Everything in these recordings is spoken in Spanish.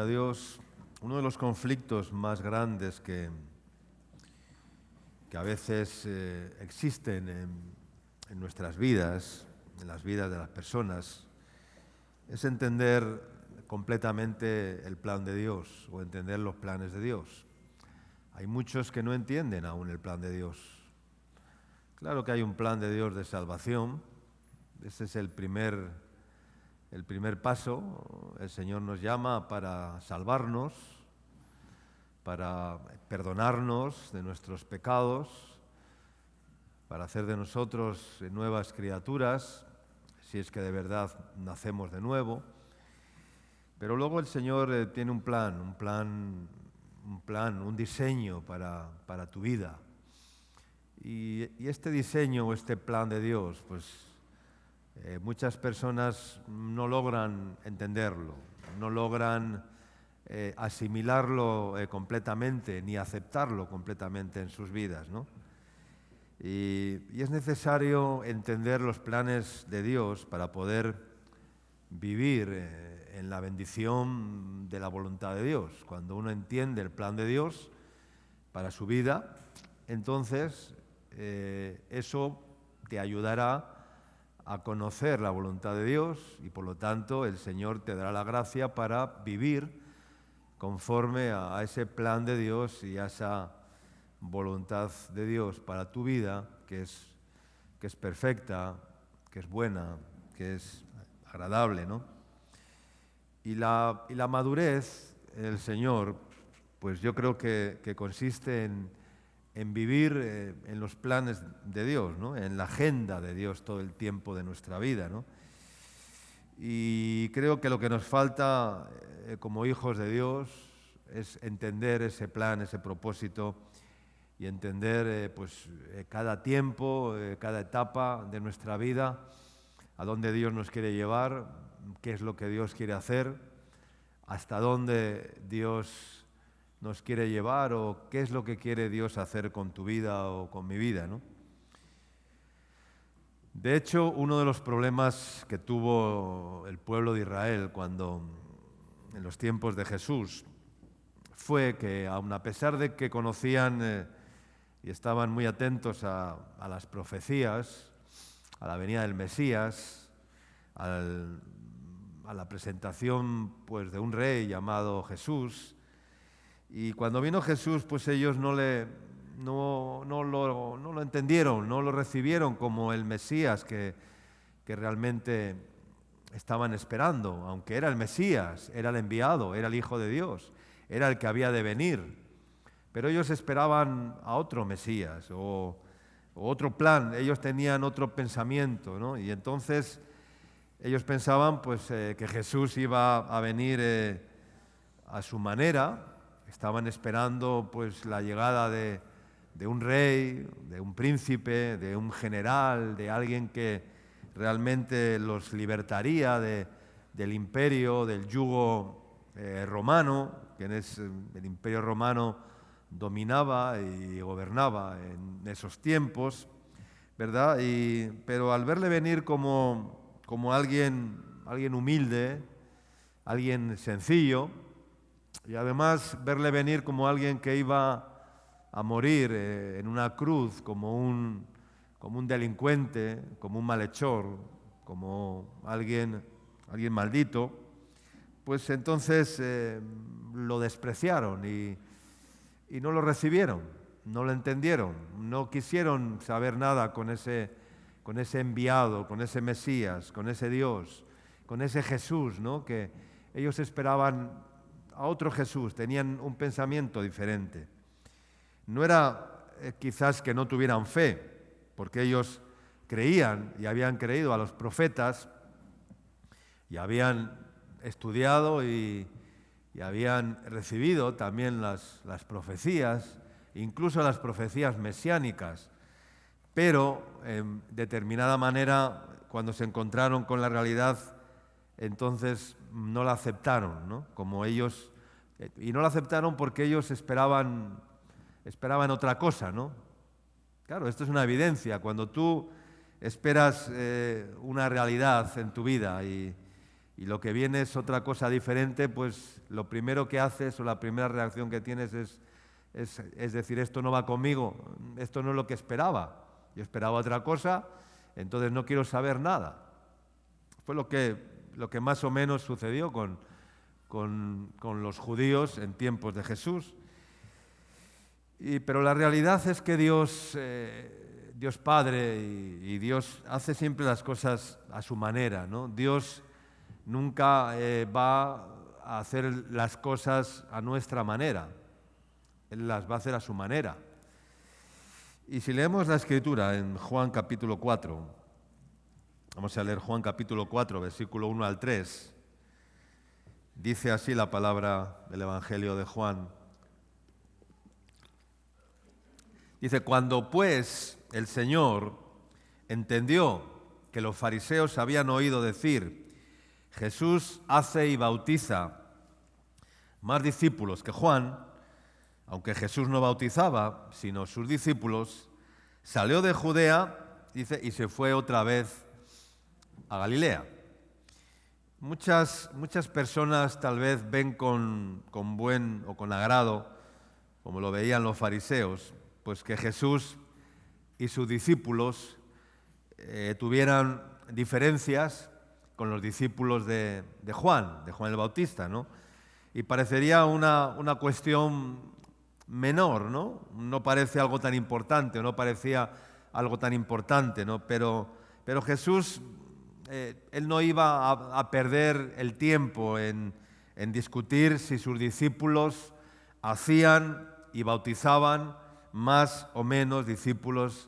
a Dios, uno de los conflictos más grandes que a veces existen en nuestras vidas, en las vidas de las personas, es entender completamente el plan de Dios o entender los planes de Dios. Hay muchos que no entienden aún el plan de Dios. Claro que hay un plan de Dios de salvación, ese es el primer paso. El Señor nos llama para salvarnos, para perdonarnos de nuestros pecados, para hacer de nosotros nuevas criaturas, si es que de verdad nacemos de nuevo. Pero luego el Señor tiene un diseño para tu vida. Y este diseño o este plan de Dios, pues muchas personas no logran entenderlo, no logran asimilarlo completamente ni aceptarlo completamente en sus vidas, ¿no? Y es necesario entender los planes de Dios para poder vivir en la bendición de la voluntad de Dios. Cuando uno entiende el plan de Dios para su vida, entonces eso te ayudará a conocer la voluntad de Dios y por lo tanto el Señor te dará la gracia para vivir conforme a ese plan de Dios y a esa voluntad de Dios para tu vida, que es perfecta, que es buena, que es agradable, ¿no? Y la madurez en el Señor, pues yo creo que consiste en vivir en los planes de Dios, ¿no? En la agenda de Dios todo el tiempo de nuestra vida, ¿no? Y creo que lo que nos falta como hijos de Dios es entender ese plan, ese propósito y entender cada tiempo, cada etapa de nuestra vida, a dónde Dios nos quiere llevar, qué es lo que Dios quiere hacer, hasta dónde Dios nos quiere llevar o qué es lo que quiere Dios hacer con tu vida o con mi vida, ¿no? De hecho, uno de los problemas que tuvo el pueblo de Israel en los tiempos de Jesús fue que, aun a pesar de que conocían y estaban muy atentos a las profecías, a la venida del Mesías, a la presentación pues, de un rey llamado Jesús, y cuando vino Jesús, pues ellos no lo entendieron, no lo recibieron como el Mesías que realmente estaban esperando, aunque era el Mesías, era el enviado, era el Hijo de Dios, era el que había de venir. Pero ellos esperaban a otro Mesías o otro plan, ellos tenían otro pensamiento, ¿no? Y entonces ellos pensaban pues, que Jesús iba a venir a su manera. Estaban esperando pues, la llegada de un rey, de un príncipe, de un general, de alguien que realmente los libertaría del imperio, del yugo romano, que el imperio romano dominaba y gobernaba en esos tiempos, ¿verdad? Pero al verle venir como alguien humilde, alguien sencillo, y además verle venir como alguien que iba a morir en una cruz, como un delincuente, como un malhechor, como alguien maldito, pues entonces lo despreciaron y no lo recibieron, no lo entendieron, no quisieron saber nada con ese enviado, con ese Mesías, con ese Dios, con ese Jesús, ¿no? Que ellos esperaban a otro Jesús, tenían un pensamiento diferente. No era quizás que no tuvieran fe, porque ellos creían y habían creído a los profetas y habían estudiado y habían recibido también las profecías, incluso las profecías mesiánicas, pero en determinada manera, cuando se encontraron con la realidad, entonces no la aceptaron, ¿no? Como ellos, y no la aceptaron porque ellos esperaban otra cosa, ¿no? Claro, esto es una evidencia. Cuando tú esperas una realidad en tu vida y y lo que viene es otra cosa diferente, pues lo primero que haces o la primera reacción que tienes es decir, esto no va conmigo, esto no es lo que esperaba, yo esperaba otra cosa, entonces no quiero saber nada. Fue lo que más o menos sucedió con los judíos en tiempos de Jesús. Pero la realidad es que Dios Padre y Dios hace siempre las cosas a su manera, ¿no? Dios nunca va a hacer las cosas a nuestra manera, Él las va a hacer a su manera. Y si leemos la Escritura en Juan capítulo 4, vamos a leer Juan capítulo 4, versículo 1 al 3, dice así la palabra del Evangelio de Juan. Dice, cuando pues el Señor entendió que los fariseos habían oído decir, Jesús hace y bautiza más discípulos que Juan, aunque Jesús no bautizaba, sino sus discípulos, salió de Judea, dice, y se fue otra vez a Galilea. Muchas personas tal vez ven con buen o con agrado, como lo veían los fariseos, pues que Jesús y sus discípulos tuvieran diferencias con los discípulos de Juan el Bautista, ¿no? Y parecería una cuestión menor, ¿no? No parece algo tan importante, o no parecía algo tan importante, ¿no? Pero Jesús, Él no iba a perder el tiempo en discutir si sus discípulos hacían y bautizaban más o menos discípulos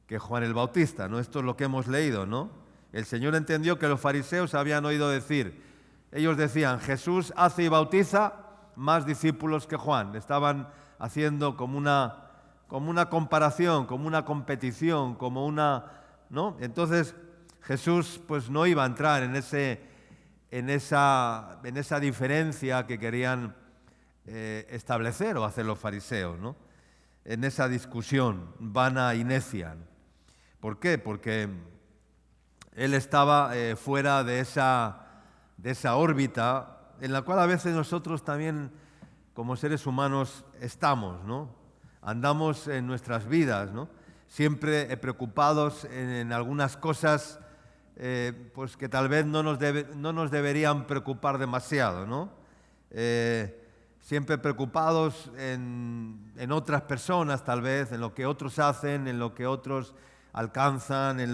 que Juan el Bautista, ¿no? Esto es lo que hemos leído, ¿no? El Señor entendió que los fariseos habían oído decir, ellos decían, Jesús hace y bautiza más discípulos que Juan. Estaban haciendo como una comparación, como una competición, como una, ¿no? Entonces Jesús pues no iba a entrar en esa diferencia que querían establecer o hacer los fariseos, ¿no? En esa discusión vana y necia. ¿Por qué? Porque Él estaba fuera de esa órbita en la cual a veces nosotros también como seres humanos estamos, ¿no? Andamos en nuestras vidas, ¿no? Siempre preocupados en algunas cosas pues que tal vez no nos deberían preocupar demasiado, ¿no? Siempre preocupados en otras personas tal vez, en lo que otros hacen, en lo que otros alcanzan, en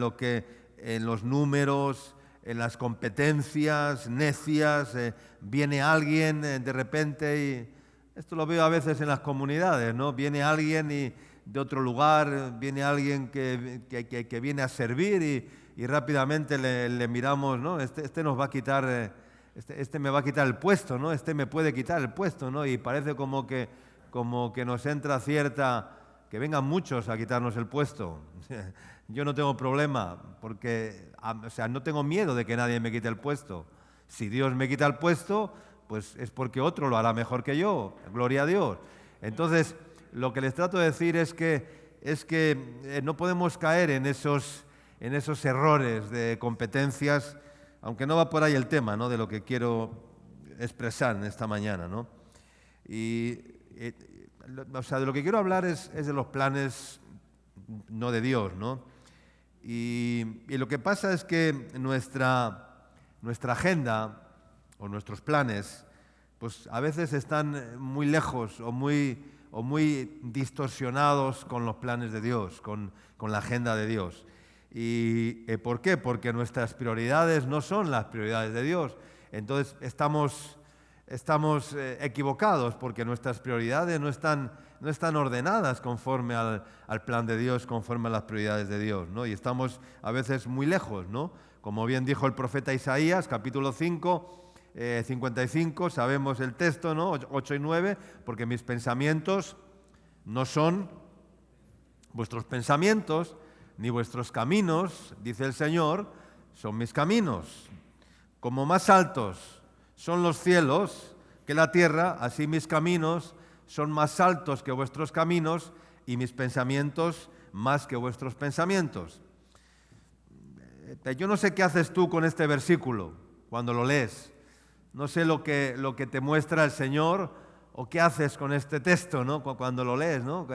los números, en las competencias necias. Viene alguien de repente, y esto lo veo a veces en las comunidades, ¿no? Viene alguien de otro lugar, viene alguien que viene a servir y rápidamente le miramos, ¿no? Este nos va a quitar, este me va a quitar el puesto, ¿no? Este me puede quitar el puesto, ¿no? Y parece como que nos entra cierta, que vengan muchos a quitarnos el puesto. Yo no tengo problema, porque, o sea, no tengo miedo de que nadie me quite el puesto. Si Dios me quita el puesto, pues es porque otro lo hará mejor que yo. Gloria a Dios. Entonces, lo que les trato de decir es que no podemos caer en esos errores de competencias, aunque no va por ahí el tema, ¿no? De lo que quiero expresar en esta mañana, ¿no? O sea, de lo que quiero hablar es de los planes no de Dios, ¿no? Y lo que pasa es que nuestra agenda o nuestros planes, pues a veces están muy lejos o muy distorsionados con los planes de Dios, con la agenda de Dios. ¿Y por qué? Porque nuestras prioridades no son las prioridades de Dios. Entonces estamos equivocados porque nuestras prioridades no están ordenadas conforme al plan de Dios, conforme a las prioridades de Dios, ¿no? Y estamos a veces muy lejos, ¿no? Como bien dijo el profeta Isaías, capítulo 5, 55, sabemos el texto, ¿no? 8 y 9, porque mis pensamientos no son vuestros pensamientos, ni vuestros caminos, dice el Señor, son mis caminos. Como más altos son los cielos que la tierra, así mis caminos son más altos que vuestros caminos y mis pensamientos más que vuestros pensamientos. Yo no sé qué haces tú con este versículo, cuando lo lees. No sé lo que te muestra el Señor o qué haces con este texto, ¿no? Cuando lo lees, ¿no?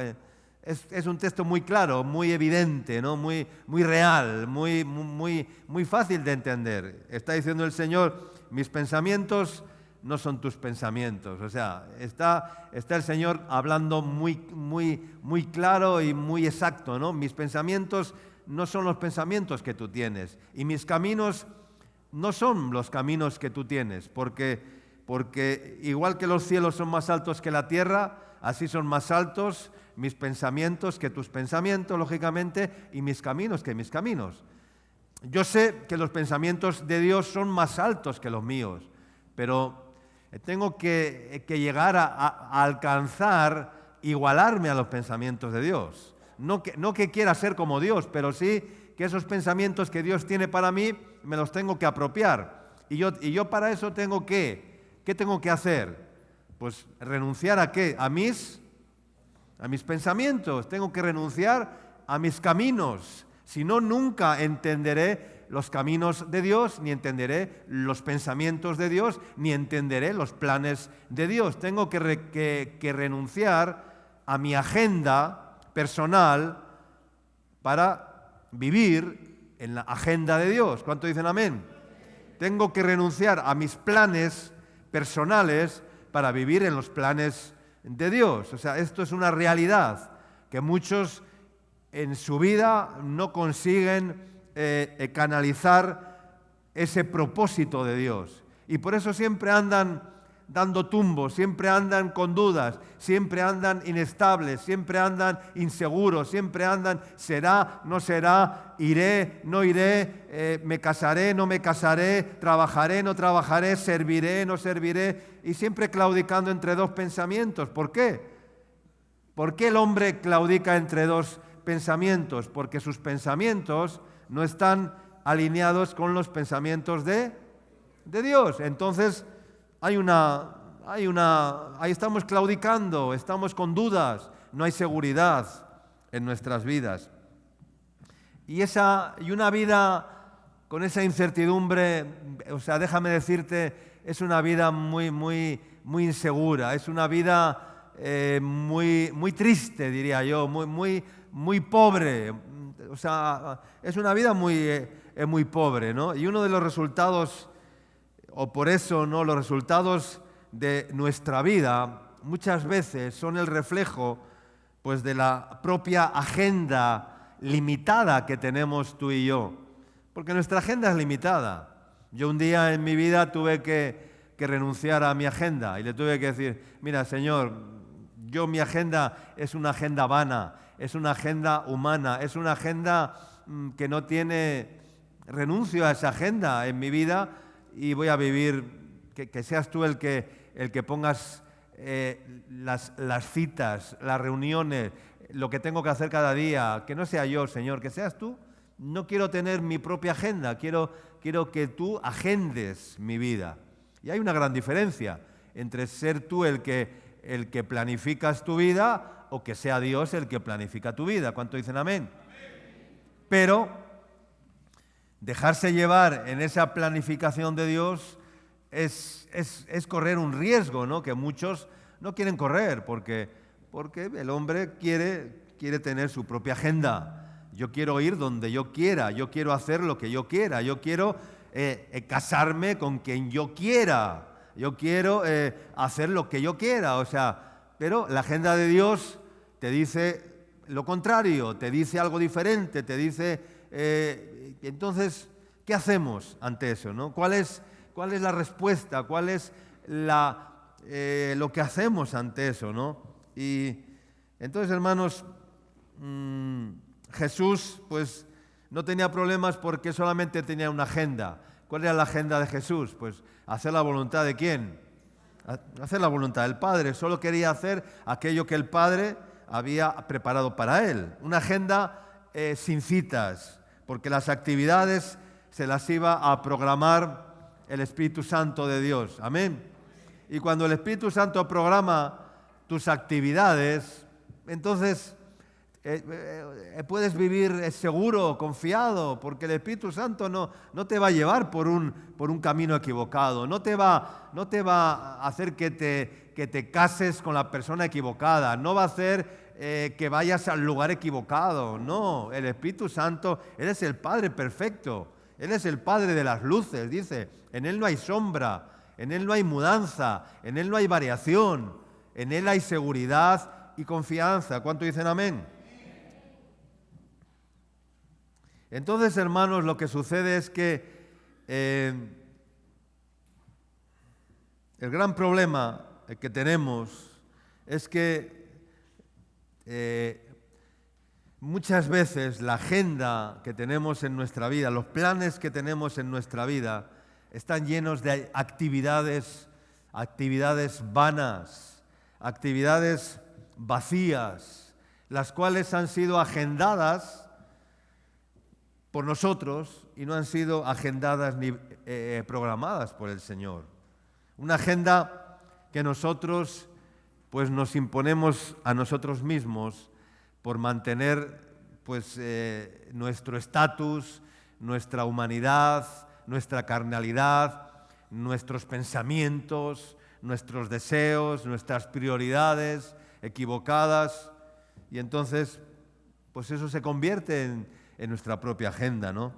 Es un texto muy claro, muy evidente, ¿no? Muy real, muy fácil de entender. Está diciendo el Señor, mis pensamientos no son tus pensamientos. O sea, está el Señor hablando muy claro y muy exacto, ¿no? Mis pensamientos no son los pensamientos que tú tienes y mis caminos no son los caminos que tú tienes, porque igual que los cielos son más altos que la tierra, así son más altos mis pensamientos que tus pensamientos, lógicamente, y mis caminos que mis caminos. Yo sé que los pensamientos de Dios son más altos que los míos, pero tengo que llegar a alcanzar, igualarme a los pensamientos de Dios. No que quiera ser como Dios, pero sí que esos pensamientos que Dios tiene para mí me los tengo que apropiar. Y yo para eso ¿qué tengo que hacer? Pues renunciar ¿a qué? A mis pensamientos. Tengo que renunciar a mis caminos. Si no, nunca entenderé los caminos de Dios, ni entenderé los pensamientos de Dios, ni entenderé los planes de Dios. Tengo que renunciar a mi agenda personal para vivir en la agenda de Dios. ¿Cuánto dicen amén? Tengo que renunciar a mis planes personales para vivir en los planes de Dios. O sea, esto es una realidad que muchos en su vida no consiguen canalizar ese propósito de Dios. Y por eso siempre andan dando tumbos, siempre andan con dudas, siempre andan inestables, siempre andan inseguros, siempre andan será, no será, iré, no iré, me casaré, no me casaré, trabajaré, no trabajaré, serviré, no serviré, y siempre claudicando entre dos pensamientos. ¿Por qué? ¿Por qué el hombre claudica entre dos pensamientos? Porque sus pensamientos no están alineados con los pensamientos de Dios. Entonces ahí estamos claudicando, estamos con dudas, no hay seguridad en nuestras vidas. Y una vida con esa incertidumbre, o sea, déjame decirte, es una vida muy insegura, es una vida muy triste, diría yo, muy pobre. O sea, es una vida muy pobre, ¿no? Y uno de los resultados, o por eso, ¿no?, los resultados de nuestra vida muchas veces son el reflejo, pues, de la propia agenda limitada que tenemos tú y yo. Porque nuestra agenda es limitada. Yo un día en mi vida tuve que renunciar a mi agenda y le tuve que decir, mira, Señor, mi agenda es una agenda vana, es una agenda humana, es una agenda que no tiene, renuncio a esa agenda en mi vida y voy a vivir, que seas tú el que pongas las citas, las reuniones, lo que tengo que hacer cada día, que no sea yo, Señor, que seas tú. No quiero tener mi propia agenda, quiero que tú agendes mi vida. Y hay una gran diferencia entre ser tú el que planificas tu vida o que sea Dios el que planifica tu vida. ¿Cuánto dicen amén? Pero dejarse llevar en esa planificación de Dios es correr un riesgo, ¿no?, que muchos no quieren correr porque el hombre quiere tener su propia agenda. Yo quiero ir donde yo quiera, yo quiero hacer lo que yo quiera, yo quiero casarme con quien yo quiera, yo quiero hacer lo que yo quiera, o sea, pero la agenda de Dios te dice lo contrario, te dice algo diferente, te dice... entonces, ¿qué hacemos ante eso, ¿no? ¿Cuál es la respuesta? ¿Cuál es lo que hacemos ante eso, ¿no? Y entonces, hermanos, Jesús pues no tenía problemas porque solamente tenía una agenda. ¿Cuál era la agenda de Jesús? Pues hacer la voluntad ¿de quién? Hacer la voluntad del Padre. Solo quería hacer aquello que el Padre había preparado para él. Una agenda sin citas, porque las actividades se las iba a programar el Espíritu Santo de Dios. Amén. Y cuando el Espíritu Santo programa tus actividades, entonces puedes vivir seguro, confiado, porque el Espíritu Santo no te va a llevar por un camino equivocado, no te va a hacer que te cases con la persona equivocada, no va a hacer que vayas al lugar equivocado. No, el Espíritu Santo, Él es el Padre perfecto, Él es el Padre de las luces, dice, en Él no hay sombra, en Él no hay mudanza, en Él no hay variación, en Él hay seguridad y confianza. ¿Cuánto dicen amén? Entonces, hermanos, lo que sucede es que el gran problema que tenemos es que muchas veces la agenda que tenemos en nuestra vida, los planes que tenemos en nuestra vida, están llenos de actividades vanas, actividades vacías, las cuales han sido agendadas por nosotros y no han sido agendadas ni programadas por el Señor. Una agenda que nosotros pues nos imponemos a nosotros mismos por mantener pues nuestro estatus, nuestra humanidad, nuestra carnalidad, nuestros pensamientos, nuestros deseos, nuestras prioridades equivocadas, y entonces pues eso se convierte en nuestra propia agenda, ¿no?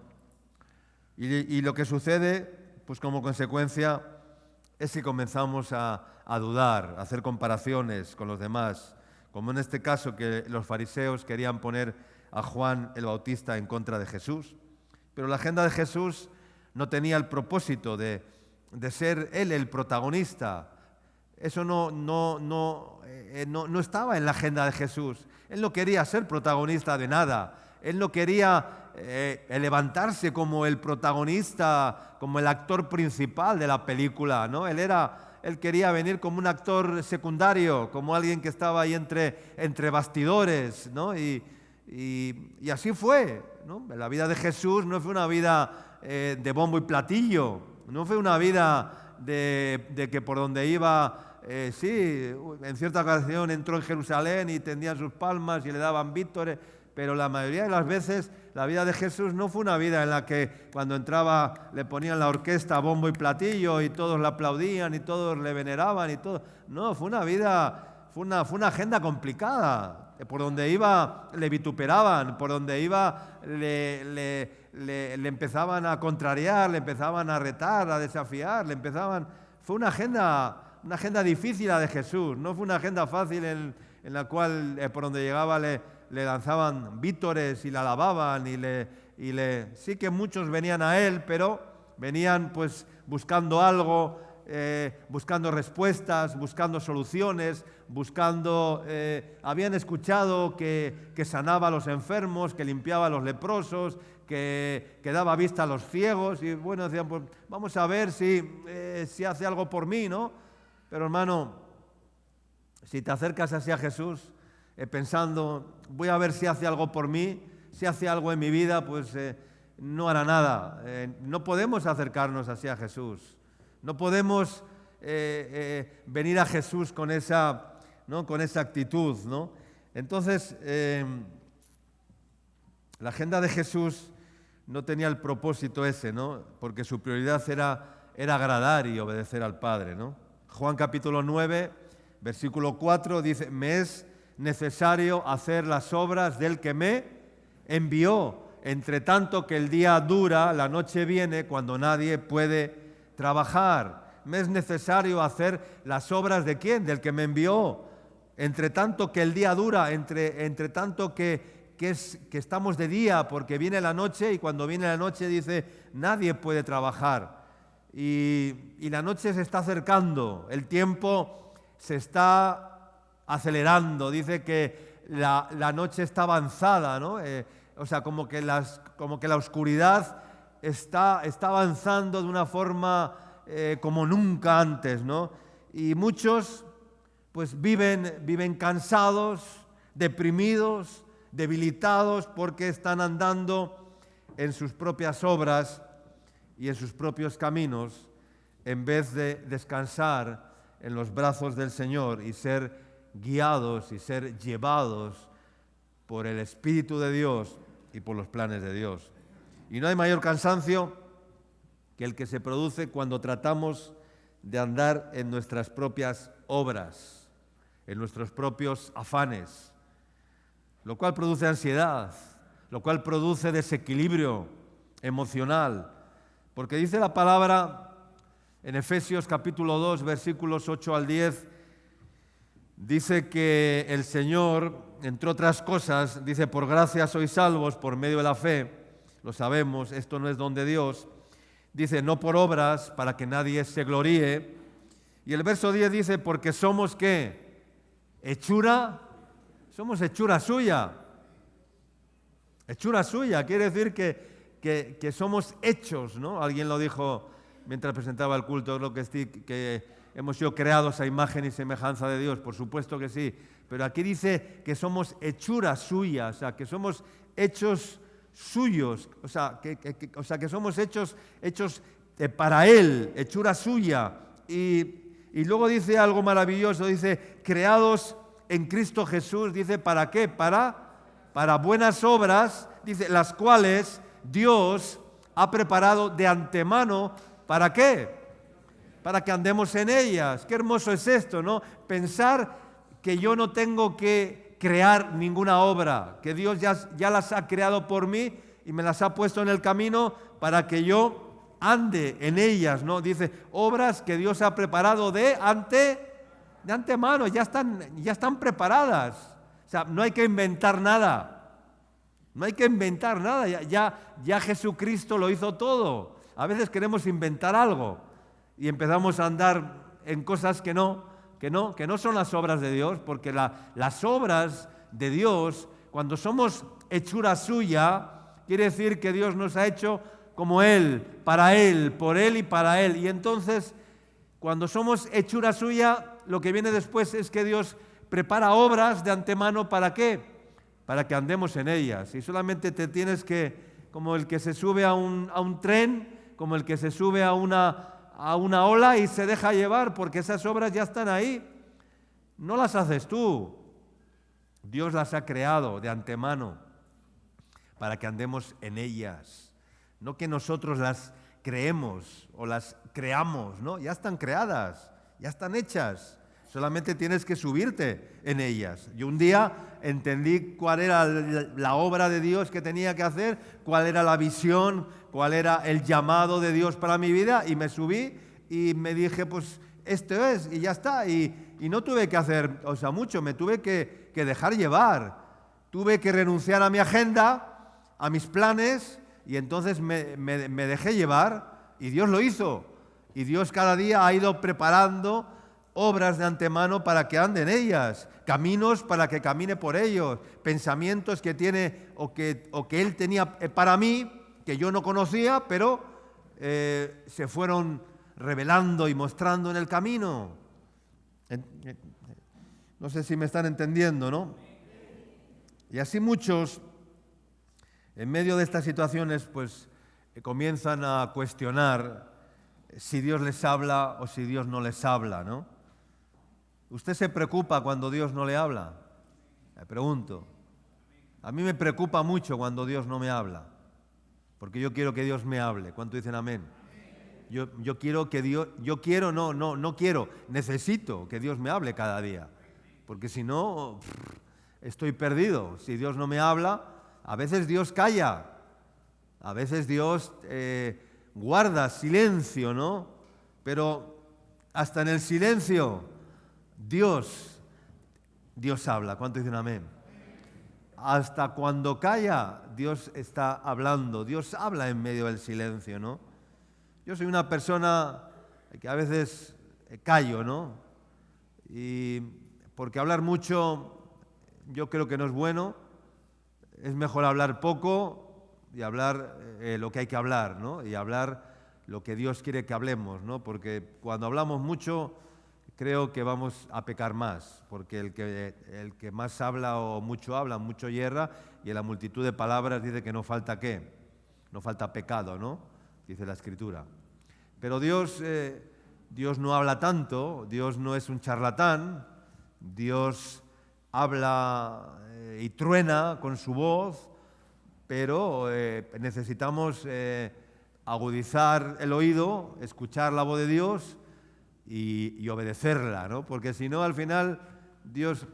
Y lo que sucede, pues como consecuencia, es que comenzamos a dudar, a hacer comparaciones con los demás, como en este caso que los fariseos querían poner a Juan el Bautista en contra de Jesús. Pero la agenda de Jesús no tenía el propósito de ser Él el protagonista. Eso no estaba en la agenda de Jesús. Él no quería ser protagonista de nada. Él no quería levantarse como el protagonista, como el actor principal de la película, ¿no? Él quería venir como un actor secundario, como alguien que estaba ahí entre bastidores, ¿no? Y así fue, ¿no? La vida de Jesús no fue una vida de bombo y platillo, no fue una vida de que por donde iba, sí, en cierta ocasión entró en Jerusalén y tendían sus palmas y le daban vítores, pero la mayoría de las veces la vida de Jesús no fue una vida en la que cuando entraba le ponían la orquesta bombo y platillo y todos le aplaudían y todos le veneraban y todo. No, fue una vida, fue una agenda complicada. Por donde iba le vituperaban, por donde iba le empezaban a contrariar, le empezaban a retar, a desafiar, Fue una agenda difícil la de Jesús, no fue una agenda fácil en la cual por donde llegaba le lanzaban vítores y le alababan sí que muchos venían a él, pero venían pues buscando algo, buscando respuestas, buscando soluciones, habían escuchado que sanaba a los enfermos, que limpiaba a los leprosos, que daba vista a los ciegos, y bueno, decían, pues vamos a ver si hace algo por mí, ¿no? Pero hermano, si te acercas así a Jesús, pensando, voy a ver si hace algo por mí, si hace algo en mi vida, pues no hará nada. No podemos acercarnos así a Jesús. No podemos venir a Jesús con esa actitud, ¿no? Entonces, la agenda de Jesús no tenía el propósito ese, ¿no? Porque su prioridad era agradar y obedecer al Padre, ¿no? Juan capítulo 9, versículo 4 dice, me es necesario hacer las obras del que me envió, entre tanto que el día dura, la noche viene cuando nadie puede trabajar. Me es necesario hacer las obras ¿de quién? Del que me envió. Entre tanto que el día dura, entre tanto que estamos de día, porque viene la noche, y cuando viene la noche dice, nadie puede trabajar. Y la noche se está acercando, el tiempo se está acelerando, dice que la noche está avanzada, ¿no? O sea, como que la oscuridad está avanzando de una forma como nunca antes, ¿no? Y muchos pues viven cansados, deprimidos, debilitados, porque están andando en sus propias obras y en sus propios caminos, en vez de descansar en los brazos del Señor y ser guiados y ser llevados por el Espíritu de Dios y por los planes de Dios. Y no hay mayor cansancio que el que se produce cuando tratamos de andar en nuestras propias obras, en nuestros propios afanes, lo cual produce ansiedad, lo cual produce desequilibrio emocional, porque dice la palabra en Efesios capítulo 2, versículos 8 al 10, dice que el Señor, entre otras cosas, dice, por gracia sois salvos por medio de la fe, lo sabemos, esto no es don de Dios, dice, no por obras, para que nadie se gloríe, y el verso 10 dice, porque somos, ¿qué? Somos hechura suya. Hechura suya, quiere decir que somos hechos, ¿no? Alguien lo dijo mientras presentaba el culto, creo que hemos sido creados a imagen y semejanza de Dios, por supuesto que sí, pero aquí dice que somos hechura suya, o sea, que somos hechos suyos, o sea, que somos hechos para Él, hechura suya. Y luego dice algo maravilloso, dice, creados en Cristo Jesús, dice, ¿para qué? Para buenas obras, dice, las cuales Dios ha preparado de antemano, ¿para qué? Para que andemos en ellas. Qué hermoso es esto, ¿no? Pensar que yo no tengo que crear ninguna obra, que Dios ya las ha creado por mí y me las ha puesto en el camino para que yo ande en ellas, ¿no? Dice, obras que Dios ha preparado de antemano, ya están preparadas. O sea, no hay que inventar nada. No hay que inventar nada, ya Jesucristo lo hizo todo. A veces queremos inventar algo y empezamos a andar en cosas que no son las obras de Dios, porque las obras de Dios, cuando somos hechura suya, quiere decir que Dios nos ha hecho como Él, para Él, por Él y para Él. Y entonces, cuando somos hechura suya, lo que viene después es que Dios prepara obras de antemano, ¿para qué? Para que andemos en ellas. Y solamente te tienes que, como el que se sube a un tren, como el que se sube a una ola y se deja llevar, porque esas obras ya están ahí. No las haces tú. Dios las ha creado de antemano para que andemos en ellas. No que nosotros las creemos o las creamos, ¿no? Ya están creadas, ya están hechas. Solamente tienes que subirte en ellas. Yo un día entendí cuál era la obra de Dios que tenía que hacer, cuál era la visión, cuál era el llamado de Dios para mi vida, y me subí y me dije, pues esto es, y ya está. Y no tuve que hacer, mucho, me tuve que dejar llevar. Tuve que renunciar a mi agenda, a mis planes, y entonces me dejé llevar, y Dios lo hizo. Y Dios cada día ha ido preparando obras de antemano para que ande en ellas, caminos para que camine por ellos, pensamientos que tiene o que Él tenía para mí, que yo no conocía, pero se fueron revelando y mostrando en el camino. No sé si me están entendiendo, ¿no? Y así muchos, en medio de estas situaciones, pues comienzan a cuestionar si Dios les habla o si Dios no les habla, ¿no? ¿Usted se preocupa cuando Dios no le habla? Me pregunto. A mí me preocupa mucho cuando Dios no me habla, porque yo quiero que Dios me hable. ¿Cuánto dicen amén? Yo quiero que Dios, no quiero, necesito que Dios me hable cada día, porque si no, estoy perdido. Si Dios no me habla, a veces Dios calla, a veces Dios guarda silencio, ¿no? Pero hasta en el silencio Dios habla. ¿Cuánto dicen amén? Hasta cuando calla, Dios está hablando. Dios habla en medio del silencio, ¿no? Yo soy una persona que a veces callo, ¿no? Y porque hablar mucho yo creo que no es bueno. Es mejor hablar poco y hablar lo que hay que hablar, ¿no? Y hablar lo que Dios quiere que hablemos, ¿no? Porque cuando hablamos mucho, creo que vamos a pecar más, porque el que más habla o mucho habla, mucho yerra, y en la multitud de palabras dice que no falta ¿qué? No falta pecado, ¿no? Dice la Escritura. Pero Dios no habla tanto, Dios no es un charlatán, Dios habla y truena con su voz, pero necesitamos agudizar el oído, escuchar la voz de Dios y obedecerla, ¿no? Porque si no, al final, Dios,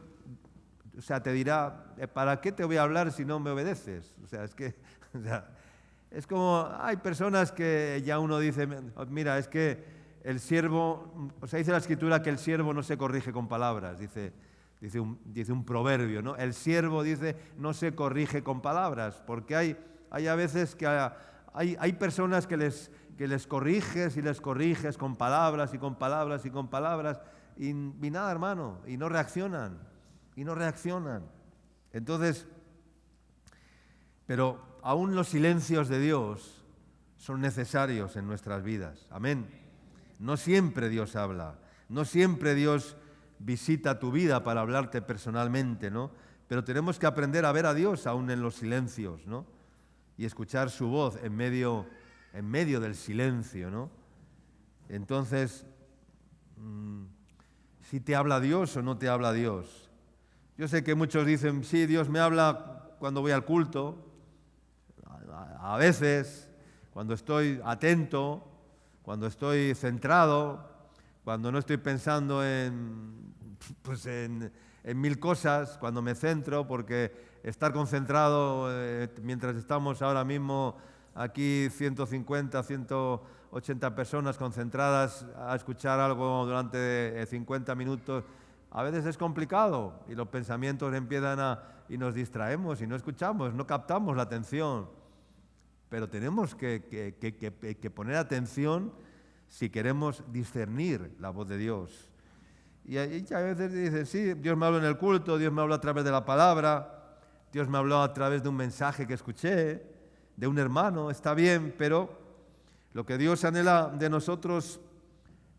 o sea, te dirá, ¿para qué te voy a hablar si no me obedeces? O sea, es que, o sea, es como, hay personas que ya uno dice, mira, es que el siervo, o sea, dice la Escritura que el siervo no se corrige con palabras, dice un proverbio, ¿no? El siervo, dice, no se corrige con palabras, porque hay a veces que hay personas que les corriges y les corriges con palabras y con palabras y con palabras y nada, hermano, y no reaccionan. Entonces, pero aún los silencios de Dios son necesarios en nuestras vidas. Amén. No siempre Dios habla, no siempre Dios visita tu vida para hablarte personalmente, ¿no? Pero tenemos que aprender a ver a Dios aún en los silencios, ¿no? Y escuchar su voz en medio del silencio, ¿no? Entonces, si te habla Dios o no te habla Dios. Yo sé que muchos dicen, sí, Dios me habla cuando voy al culto, a veces, cuando estoy atento, cuando estoy centrado, cuando no estoy pensando en mil cosas, cuando me centro, porque estar concentrado mientras estamos ahora mismo aquí 150, 180 personas concentradas a escuchar algo durante 50 minutos, a veces es complicado y los pensamientos empiezan y nos distraemos y no escuchamos, no captamos la atención. Pero tenemos que poner atención si queremos discernir la voz de Dios. Y a veces dicen, sí, Dios me habló en el culto, Dios me habló a través de la palabra, Dios me habló a través de un mensaje que escuché, de un hermano, está bien, pero lo que Dios anhela de nosotros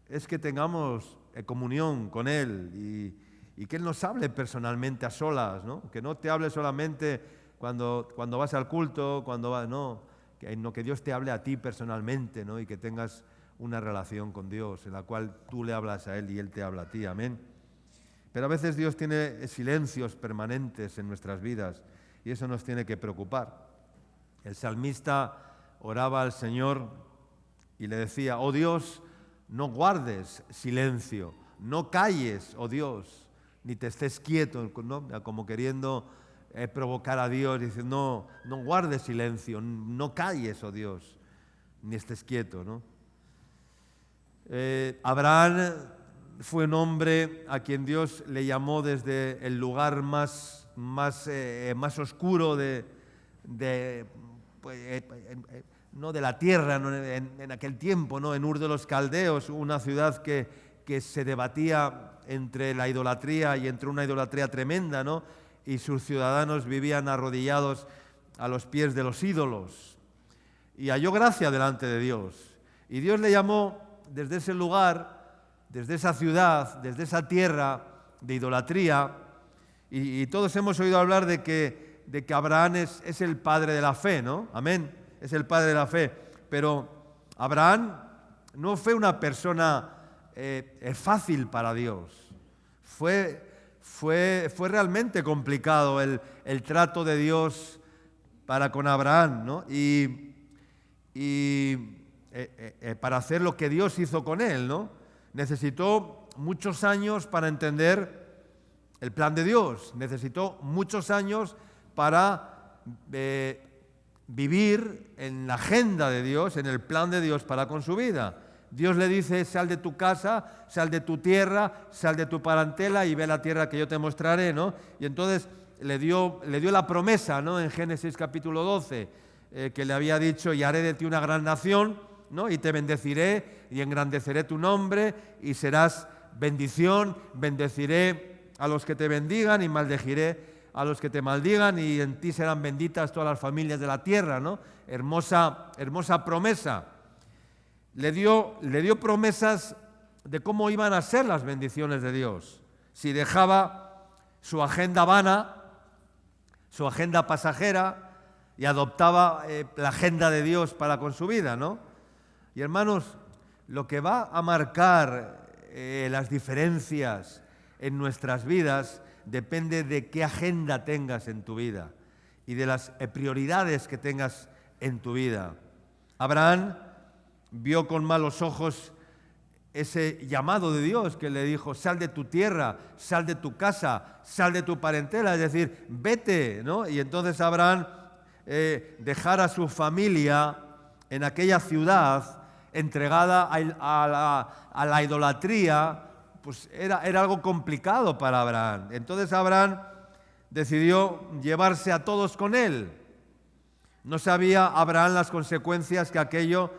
es que tengamos comunión con Él y que Él nos hable personalmente a solas, ¿no? Que no te hable solamente cuando vas al culto, que Dios te hable a ti personalmente, ¿no? Y que tengas una relación con Dios en la cual tú le hablas a Él y Él te habla a ti, amén. Pero a veces Dios tiene silencios permanentes en nuestras vidas y eso nos tiene que preocupar. El salmista oraba al Señor y le decía, oh Dios, no guardes silencio, no calles, oh Dios, ni te estés quieto, ¿no? Como queriendo provocar a Dios, dice, no guardes silencio, no calles, oh Dios, ni estés quieto, ¿no? Abraham fue un hombre a quien Dios le llamó desde el lugar más oscuro no de la tierra, no, en aquel tiempo, ¿no? En Ur de los Caldeos, una ciudad que se debatía entre la idolatría y entre una idolatría tremenda, ¿no? Y sus ciudadanos vivían arrodillados a los pies de los ídolos. Y halló gracia delante de Dios. Y Dios le llamó desde ese lugar, desde esa ciudad, desde esa tierra de idolatría. Y todos hemos oído hablar de que Abraham es el padre de la fe, ¿no? Amén, es el padre de la fe. Pero Abraham no fue una persona fácil para Dios. Fue realmente complicado el trato de Dios para con Abraham, ¿no? Para hacer lo que Dios hizo con él, ¿no? Necesitó muchos años para entender el plan de Dios. Necesitó muchos años para vivir en la agenda de Dios, en el plan de Dios para con su vida. Dios le dice, sal de tu casa, sal de tu tierra, sal de tu parentela y ve la tierra que yo te mostraré, ¿no? Y entonces le dio la promesa, ¿no? En Génesis capítulo 12, que le había dicho, y haré de ti una gran nación, ¿no? Y te bendeciré y engrandeceré tu nombre y serás bendición, bendeciré a los que te bendigan y maldeciré a los que te maldigan y en ti serán benditas todas las familias de la tierra, ¿no? Hermosa promesa. Le dio promesas de cómo iban a ser las bendiciones de Dios. Si dejaba su agenda vana, su agenda pasajera y adoptaba la agenda de Dios para con su vida, ¿no? Y hermanos, lo que va a marcar las diferencias en nuestras vidas depende de qué agenda tengas en tu vida y de las prioridades que tengas en tu vida. Abraham vio con malos ojos ese llamado de Dios que le dijo: sal de tu tierra, sal de tu casa, sal de tu parentela, es decir, vete, ¿no? Y entonces Abraham dejar a su familia en aquella ciudad entregada a la idolatría, pues era algo complicado para Abraham. Entonces Abraham decidió llevarse a todos con él. No sabía Abraham las consecuencias que aquello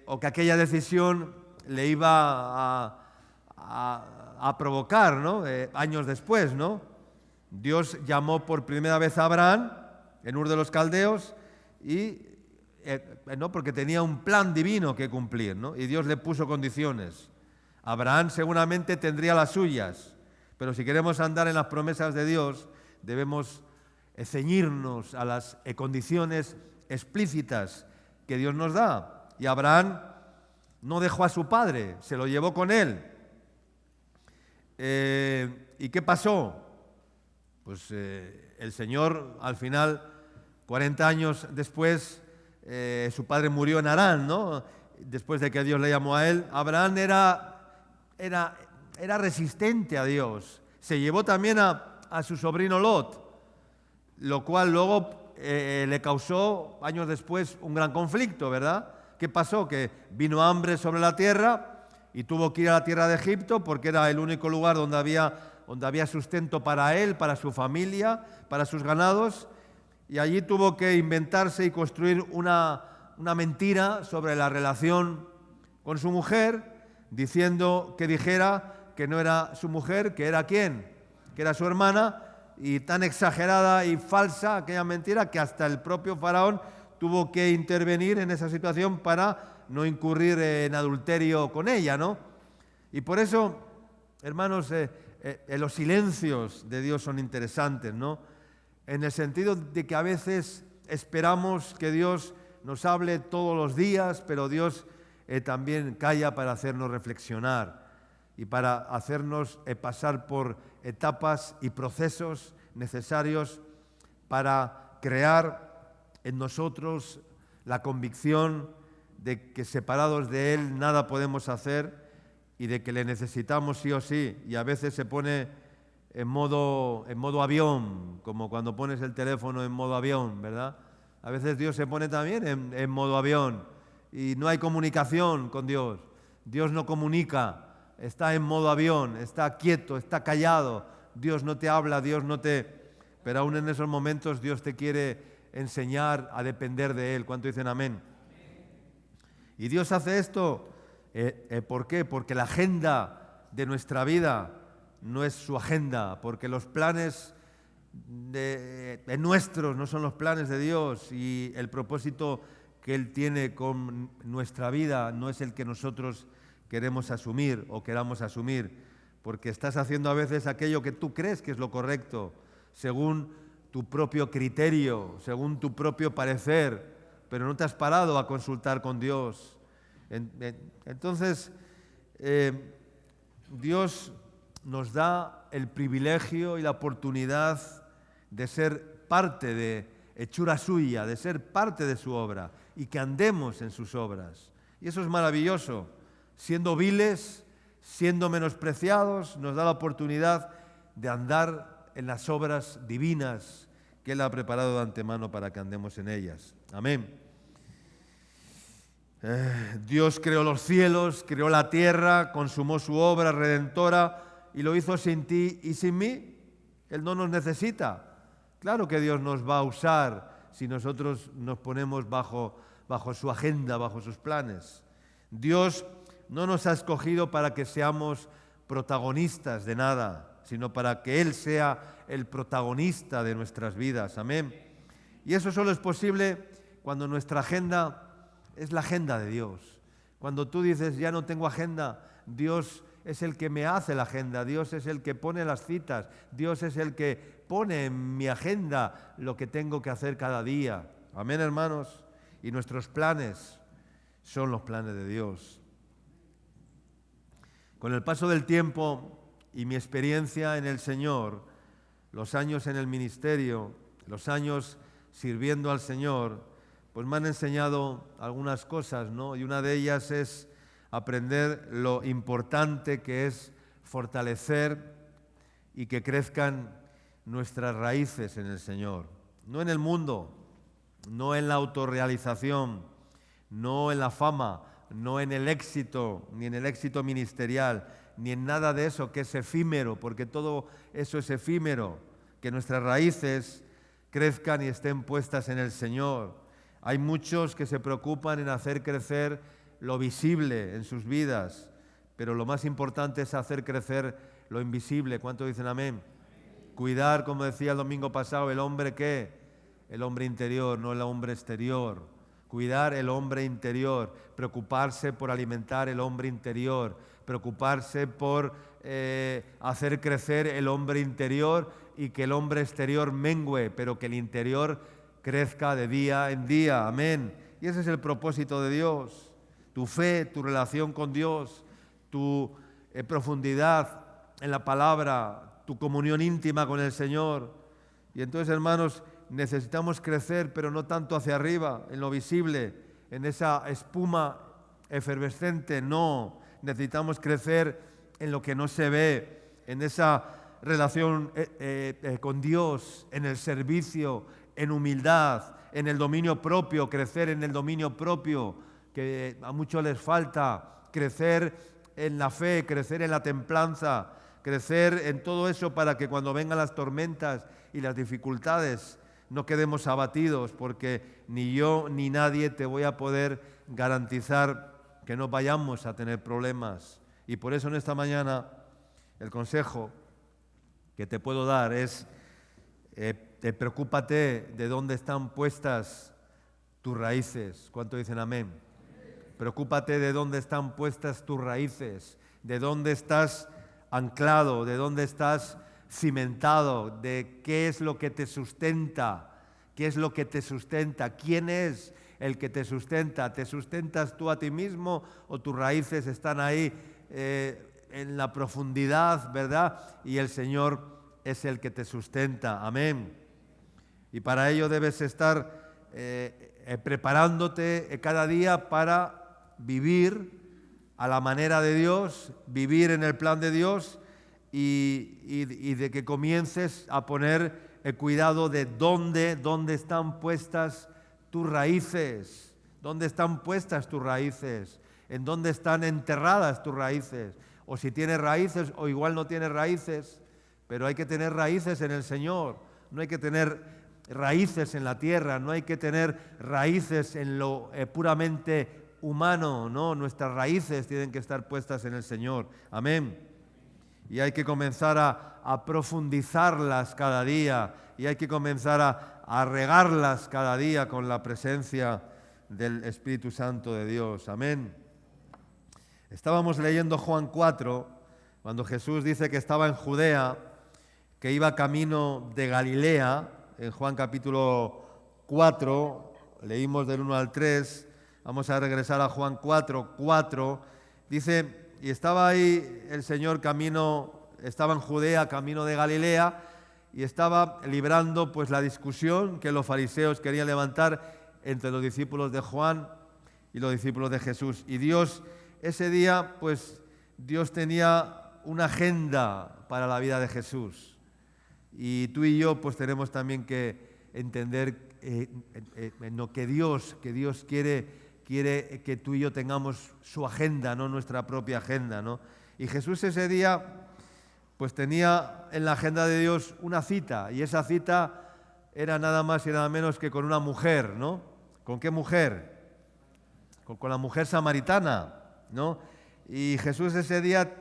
o que aquella decisión le iba a provocar, ¿no? Años después, ¿no? Dios llamó por primera vez a Abraham en Ur de los Caldeos y no, porque tenía un plan divino que cumplir, ¿no? Y Dios le puso condiciones. Abraham seguramente tendría las suyas, pero si queremos andar en las promesas de Dios, debemos ceñirnos a las condiciones explícitas que Dios nos da. Y Abraham no dejó a su padre, se lo llevó con él. ¿Y qué pasó? Pues el Señor, al final, 40 años después, su padre murió en Harán, ¿no? Después de que Dios le llamó a él. Abraham era resistente a Dios. Se llevó también a su sobrino Lot, lo cual luego le causó, años después, un gran conflicto, ¿verdad? ¿Qué pasó? Que vino hambre sobre la tierra y tuvo que ir a la tierra de Egipto porque era el único lugar donde había sustento para él, para su familia, para sus ganados, y allí tuvo que inventarse y construir una mentira sobre la relación con su mujer, diciendo que dijera que no era su mujer, que era ¿quién? Que era su hermana, y tan exagerada y falsa aquella mentira que hasta el propio faraón tuvo que intervenir en esa situación para no incurrir en adulterio con ella, ¿no? Y por eso, hermanos, los silencios de Dios son interesantes, ¿no? En el sentido de que a veces esperamos que Dios nos hable todos los días, pero Dios también calla para hacernos reflexionar y para hacernos pasar por etapas y procesos necesarios para crear en nosotros la convicción de que separados de Él nada podemos hacer y de que le necesitamos sí o sí. Y a veces se pone en modo avión, como cuando pones el teléfono en modo avión, ¿verdad? A veces Dios se pone también en modo avión y no hay comunicación con Dios. Dios no comunica, está en modo avión, está quieto, está callado. Dios no te habla, Dios no te... Pero aún en esos momentos Dios te quiere enseñar a depender de Él. ¿Cuánto dicen amén? Y Dios hace esto, ¿por qué? Porque la agenda de nuestra vida no es su agenda, porque los planes nuestros no son los planes de Dios y el propósito que Él tiene con nuestra vida no es el que nosotros queremos asumir o queramos asumir, porque estás haciendo a veces aquello que tú crees que es lo correcto, según tu propio criterio, según tu propio parecer, pero no te has parado a consultar con Dios. Entonces, Dios nos da el privilegio y la oportunidad de ser parte de hechura suya, de ser parte de su obra y que andemos en sus obras. Y eso es maravilloso. Siendo viles, siendo menospreciados, nos da la oportunidad de andar en las obras divinas que Él ha preparado de antemano para que andemos en ellas. Amén. Dios creó los cielos, creó la tierra, consumó su obra redentora y lo hizo sin ti y sin mí. Él no nos necesita. Claro que Dios nos va a usar si nosotros nos ponemos bajo su agenda, bajo sus planes. Dios no nos ha escogido para que seamos protagonistas de nada, sino para que Él sea el protagonista de nuestras vidas. Amén. Y eso solo es posible cuando nuestra agenda es la agenda de Dios. Cuando tú dices, ya no tengo agenda, Dios es el que me hace la agenda, Dios es el que pone las citas, Dios es el que pone en mi agenda lo que tengo que hacer cada día. Amén, hermanos. Y nuestros planes son los planes de Dios. Con el paso del tiempo, y mi experiencia en el Señor, los años en el ministerio, los años sirviendo al Señor, pues me han enseñado algunas cosas, ¿no? Y una de ellas es aprender lo importante que es fortalecer y que crezcan nuestras raíces en el Señor. No en el mundo, no en la autorrealización, no en la fama, no en el éxito, ni en el éxito ministerial, ni en nada de eso que es efímero, porque todo eso es efímero. Que nuestras raíces crezcan y estén puestas en el Señor. Hay muchos que se preocupan en hacer crecer lo visible en sus vidas, pero lo más importante es hacer crecer lo invisible. ¿Cuántos dicen amén? Cuidar, como decía el domingo pasado, el hombre ¿qué? El hombre interior, no el hombre exterior. Cuidar el hombre interior, preocuparse por alimentar el hombre interior, preocuparse por hacer crecer el hombre interior y que el hombre exterior mengüe, pero que el interior crezca de día en día. Amén. Y ese es el propósito de Dios. Tu fe, tu relación con Dios, tu profundidad en la palabra, tu comunión íntima con el Señor. Y entonces, hermanos, necesitamos crecer, pero no tanto hacia arriba, en lo visible, en esa espuma efervescente, no. Necesitamos crecer en lo que no se ve, en esa relación con Dios, en el servicio, en humildad, en el dominio propio, crecer en el dominio propio, que a muchos les falta, crecer en la fe, crecer en la templanza, crecer en todo eso para que cuando vengan las tormentas y las dificultades no quedemos abatidos, porque ni yo ni nadie te voy a poder garantizar que no vayamos a tener problemas. Y por eso en esta mañana el consejo que te puedo dar es preocúpate de dónde están puestas tus raíces. ¿Cuánto dicen amén? Preocúpate de dónde están puestas tus raíces, de dónde estás anclado, de dónde estás cimentado, de qué es lo que te sustenta, qué es lo que te sustenta, quién es el que te sustenta. ¿Te sustentas tú a ti mismo o tus raíces están ahí en la profundidad, verdad? Y el Señor es el que te sustenta. Amén. Y para ello debes estar preparándote cada día para vivir a la manera de Dios, vivir en el plan de Dios y de que comiences a poner el cuidado de dónde están puestas tus raíces, dónde están puestas tus raíces, en dónde están enterradas tus raíces, o si tienes raíces o igual no tienes raíces, pero hay que tener raíces en el Señor, no hay que tener raíces en la tierra, no hay que tener raíces en lo puramente humano, no, nuestras raíces tienen que estar puestas en el Señor. Amén. Y hay que comenzar a profundizarlas cada día y hay que comenzar a regarlas cada día con la presencia del Espíritu Santo de Dios. Amén. Estábamos leyendo Juan 4, cuando Jesús dice que estaba en Judea, que iba camino de Galilea. En Juan capítulo 4, leímos del 1 al 3, vamos a regresar a Juan 4, dice, y estaba ahí el Señor estaba en Judea, camino de Galilea, y estaba librando pues la discusión que los fariseos querían levantar entre los discípulos de Juan y los discípulos de Jesús. Y Dios, ese día, pues Dios tenía una agenda para la vida de Jesús. Y tú y yo pues tenemos también que entender en lo que Dios quiere que tú y yo tengamos su agenda, no nuestra propia agenda, ¿no? Y Jesús ese día pues tenía en la agenda de Dios una cita, y esa cita era nada más y nada menos que con una mujer, ¿no? ¿Con qué mujer? Con la mujer samaritana, ¿no? Y Jesús ese día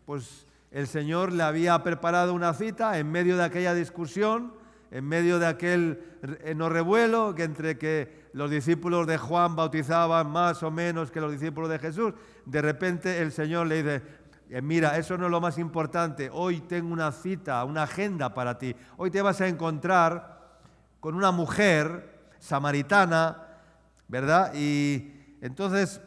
pues el Señor le había preparado una cita en medio de aquella discusión, en medio de aquel revuelo entre que los discípulos de Juan bautizaban más o menos que los discípulos de Jesús. De repente el Señor le dice, mira, eso no es lo más importante, hoy tengo una cita, una agenda para ti. Hoy te vas a encontrar con una mujer samaritana, ¿verdad? Y entonces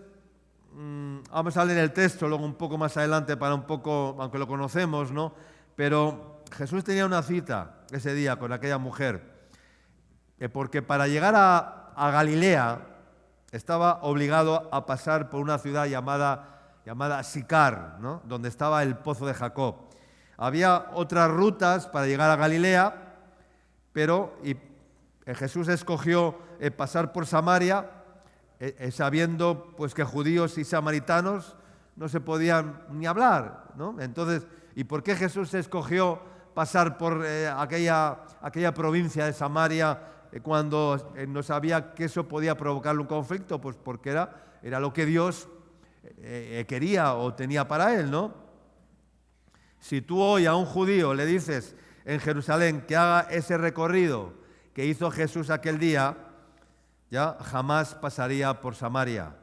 vamos a leer el texto luego un poco más adelante para un poco, aunque lo conocemos, ¿no? Pero Jesús tenía una cita ese día con aquella mujer, porque para llegar a Galilea estaba obligado a pasar por una ciudad llamada Sicar, ¿no? Donde estaba el pozo de Jacob. Había otras rutas para llegar a Galilea, pero Jesús escogió pasar por Samaria, sabiendo pues que judíos y samaritanos no se podían ni hablar, ¿no? Entonces, ¿y por qué Jesús escogió pasar por aquella provincia de Samaria cuando no sabía que eso podía provocarle un conflicto? Pues porque era lo que Dios quería o tenía para él, ¿no? Si tú hoy a un judío le dices en Jerusalén que haga ese recorrido que hizo Jesús aquel día, ya jamás pasaría por Samaria,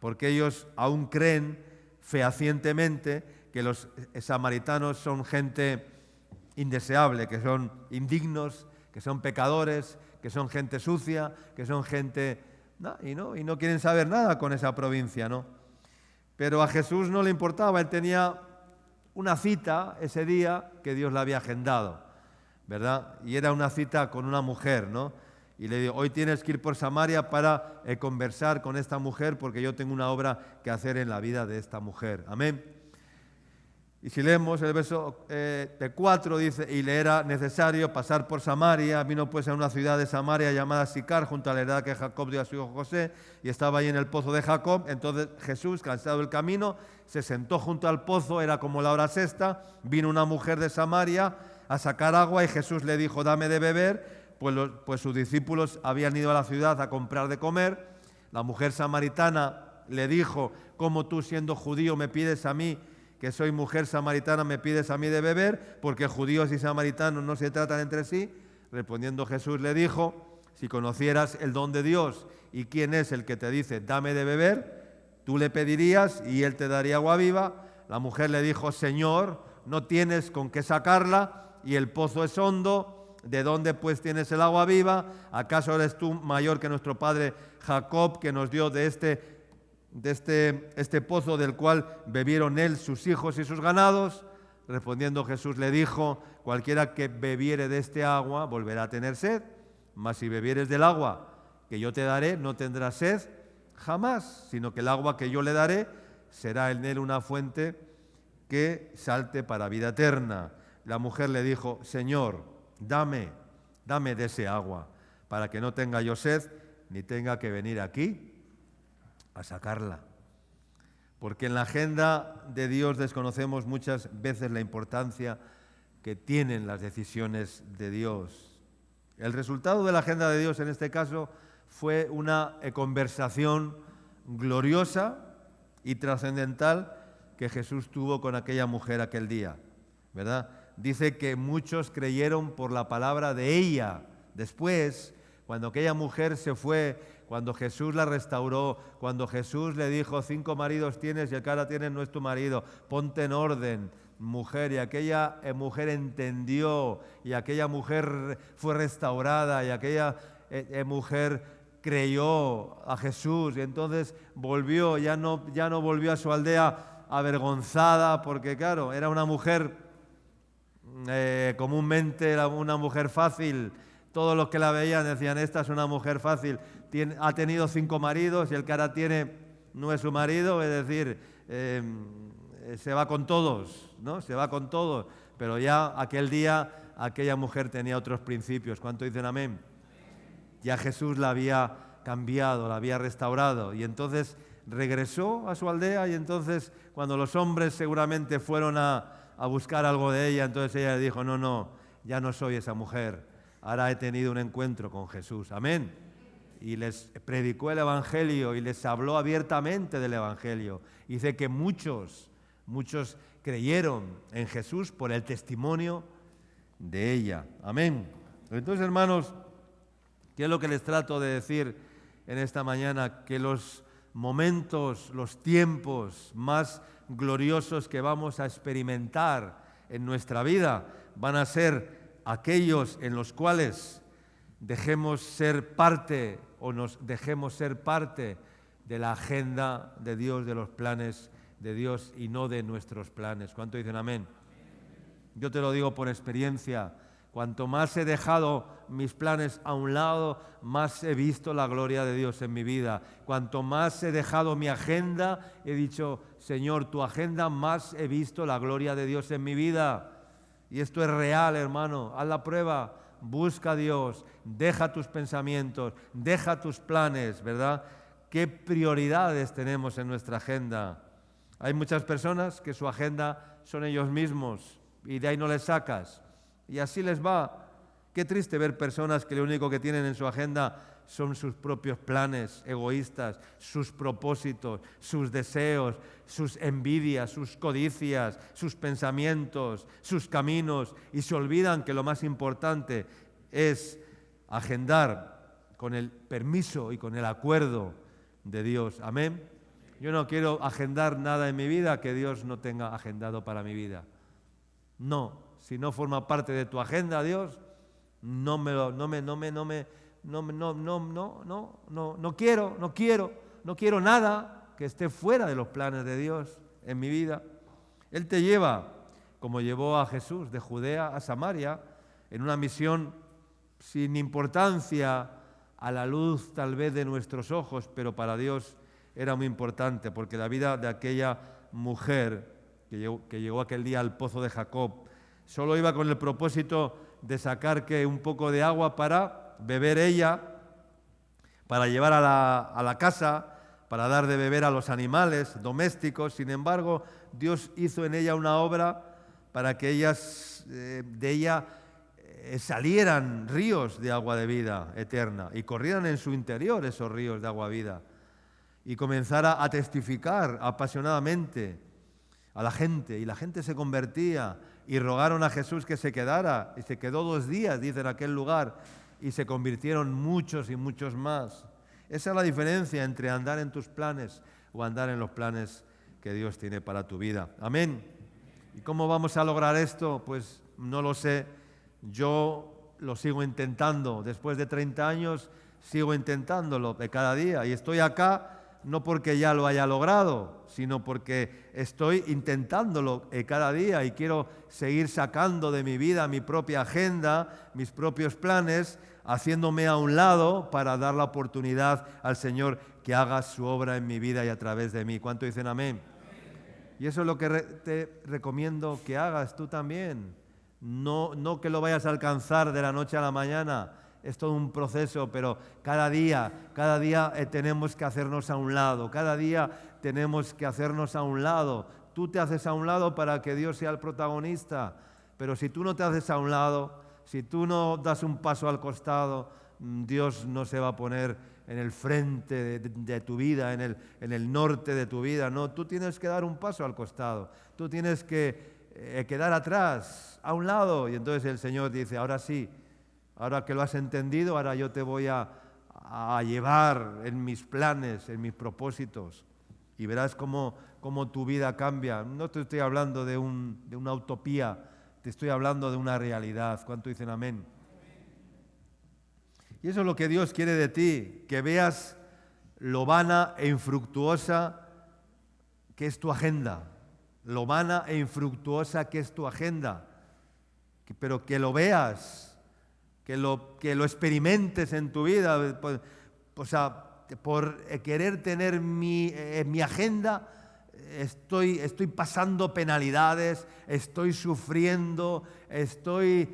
porque ellos aún creen fehacientemente que los samaritanos son gente indeseable, que son indignos, que son pecadores, que son gente sucia, que son gente... y no quieren saber nada con esa provincia, ¿no? Pero a Jesús no le importaba, él tenía una cita ese día que Dios le había agendado, ¿verdad? Y era una cita con una mujer, ¿no? Y le digo, hoy tienes que ir por Samaria para conversar con esta mujer porque yo tengo una obra que hacer en la vida de esta mujer. Amén. Y si leemos el verso 4, dice, y le era necesario pasar por Samaria, vino pues a una ciudad de Samaria llamada Sicar, junto a la heredad que Jacob dio a su hijo José, y estaba ahí en el pozo de Jacob. Entonces Jesús, cansado del camino, se sentó junto al pozo, era como la hora sexta, vino una mujer de Samaria a sacar agua y Jesús le dijo, dame de beber, pues sus discípulos habían ido a la ciudad a comprar de comer. La mujer samaritana le dijo, ¿cómo tú siendo judío me pides a mí, que soy mujer samaritana, me pides a mí de beber? Porque judíos y samaritanos no se tratan entre sí. Respondiendo Jesús le dijo, si conocieras el don de Dios y quién es el que te dice, dame de beber, tú le pedirías y él te daría agua viva. La mujer le dijo, Señor, no tienes con qué sacarla y el pozo es hondo. ¿De dónde pues tienes el agua viva? ¿Acaso eres tú mayor que nuestro padre Jacob, que nos dio de este pozo del cual bebieron él, sus hijos y sus ganados? Respondiendo Jesús le dijo, cualquiera que bebiere de este agua volverá a tener sed, mas si bebieres del agua que yo te daré no tendrá sed jamás, sino que el agua que yo le daré será en él una fuente que salte para vida eterna. La mujer le dijo, Señor, dame de ese agua, para que no tenga yo sed, ni tenga que venir aquí a sacarla. Porque en la agenda de Dios desconocemos muchas veces la importancia que tienen las decisiones de Dios. El resultado de la agenda de Dios en este caso fue una conversación gloriosa y trascendental que Jesús tuvo con aquella mujer aquel día, ¿verdad? Dice que muchos creyeron por la palabra de ella. Después, cuando aquella mujer se fue, cuando Jesús la restauró, cuando Jesús le dijo, 5 maridos tienes y el que ahora tienes no es tu marido, ponte en orden, mujer. Y aquella mujer entendió, y aquella mujer fue restaurada, y aquella mujer creyó a Jesús, y entonces volvió, ya no volvió a su aldea avergonzada, porque claro, era una mujer... comúnmente era una mujer fácil. Todos los que la veían decían, esta es una mujer fácil, ha tenido 5 maridos y el que ahora tiene no es su marido, es decir, se va con todos, ¿no? Se va con todos. Pero ya aquel día aquella mujer tenía otros principios. ¿Cuánto dicen amén? Ya Jesús la había cambiado, la había restaurado, y entonces regresó a su aldea, y entonces cuando los hombres seguramente fueron a buscar algo de ella, entonces ella le dijo, no, ya no soy esa mujer, ahora he tenido un encuentro con Jesús, amén. Y les predicó el Evangelio y les habló abiertamente del Evangelio. Y dice que muchos creyeron en Jesús por el testimonio de ella, amén. Entonces, hermanos, ¿qué es lo que les trato de decir en esta mañana? Que los momentos, los tiempos más gloriosos que vamos a experimentar en nuestra vida van a ser aquellos en los cuales dejemos ser parte o nos dejemos ser parte de la agenda de Dios, de los planes de Dios y no de nuestros planes. ¿Cuánto dicen amén? Yo te lo digo por experiencia. Cuanto más he dejado mis planes a un lado, más he visto la gloria de Dios en mi vida. Cuanto más he dejado mi agenda, he dicho, Señor, tu agenda, más he visto la gloria de Dios en mi vida. Y esto es real, hermano. Haz la prueba, busca a Dios, deja tus pensamientos, deja tus planes, ¿verdad? ¿Qué prioridades tenemos en nuestra agenda? Hay muchas personas que su agenda son ellos mismos y de ahí no les sacas. Y así les va. Qué triste ver personas que lo único que tienen en su agenda son sus propios planes egoístas, sus propósitos, sus deseos, sus envidias, sus codicias, sus pensamientos, sus caminos, y se olvidan que lo más importante es agendar con el permiso y con el acuerdo de Dios. Amén. Yo no quiero agendar nada en mi vida que Dios no tenga agendado para mi vida. No. Si no forma parte de tu agenda, Dios, no quiero nada que esté fuera de los planes de Dios en mi vida. Él te lleva, como llevó a Jesús de Judea a Samaria, en una misión sin importancia a la luz tal vez de nuestros ojos, pero para Dios era muy importante, porque la vida de aquella mujer que llegó aquel día al pozo de Jacob, solo iba con el propósito de sacar un poco de agua para beber ella, para llevar a la casa, para dar de beber a los animales domésticos. Sin embargo, Dios hizo en ella una obra para que de ella salieran ríos de agua de vida eterna y corrieran en su interior esos ríos de agua vida y comenzara a testificar apasionadamente a la gente, y la gente se convertía y rogaron a Jesús que se quedara, y se quedó 2 días, dice, en aquel lugar, y se convirtieron muchos y muchos más. Esa es la diferencia entre andar en tus planes o andar en los planes que Dios tiene para tu vida. Amén. ¿Y cómo vamos a lograr esto? Pues no lo sé. Yo lo sigo intentando. Después de 30 años sigo intentándolo de cada día, y estoy acá no porque ya lo haya logrado, sino porque estoy intentándolo cada día y quiero seguir sacando de mi vida mi propia agenda, mis propios planes, haciéndome a un lado para dar la oportunidad al Señor que haga su obra en mi vida y a través de mí. ¿Cuánto dicen amén? Y eso es lo que te recomiendo que hagas tú también. No que lo vayas a alcanzar de la noche a la mañana. Es todo un proceso, pero cada día tenemos que hacernos a un lado. Cada día tenemos que hacernos a un lado. Tú te haces a un lado para que Dios sea el protagonista. Pero si tú no te haces a un lado, si tú no das un paso al costado, Dios no se va a poner en el frente de tu vida, en el norte de tu vida. No, tú tienes que dar un paso al costado. Tú tienes que quedar atrás, a un lado. Y entonces el Señor dice, ahora sí, ahora que lo has entendido, ahora yo te voy a llevar en mis planes, en mis propósitos, y verás cómo tu vida cambia. No te estoy hablando de una utopía, te estoy hablando de una realidad. ¿Cuánto dicen amén? Y eso es lo que Dios quiere de ti, que veas lo vana e infructuosa que es tu agenda, lo vana e infructuosa que es tu agenda, pero que lo veas, que lo experimentes en tu vida. O sea, por querer tener mi agenda, estoy pasando penalidades, estoy sufriendo, estoy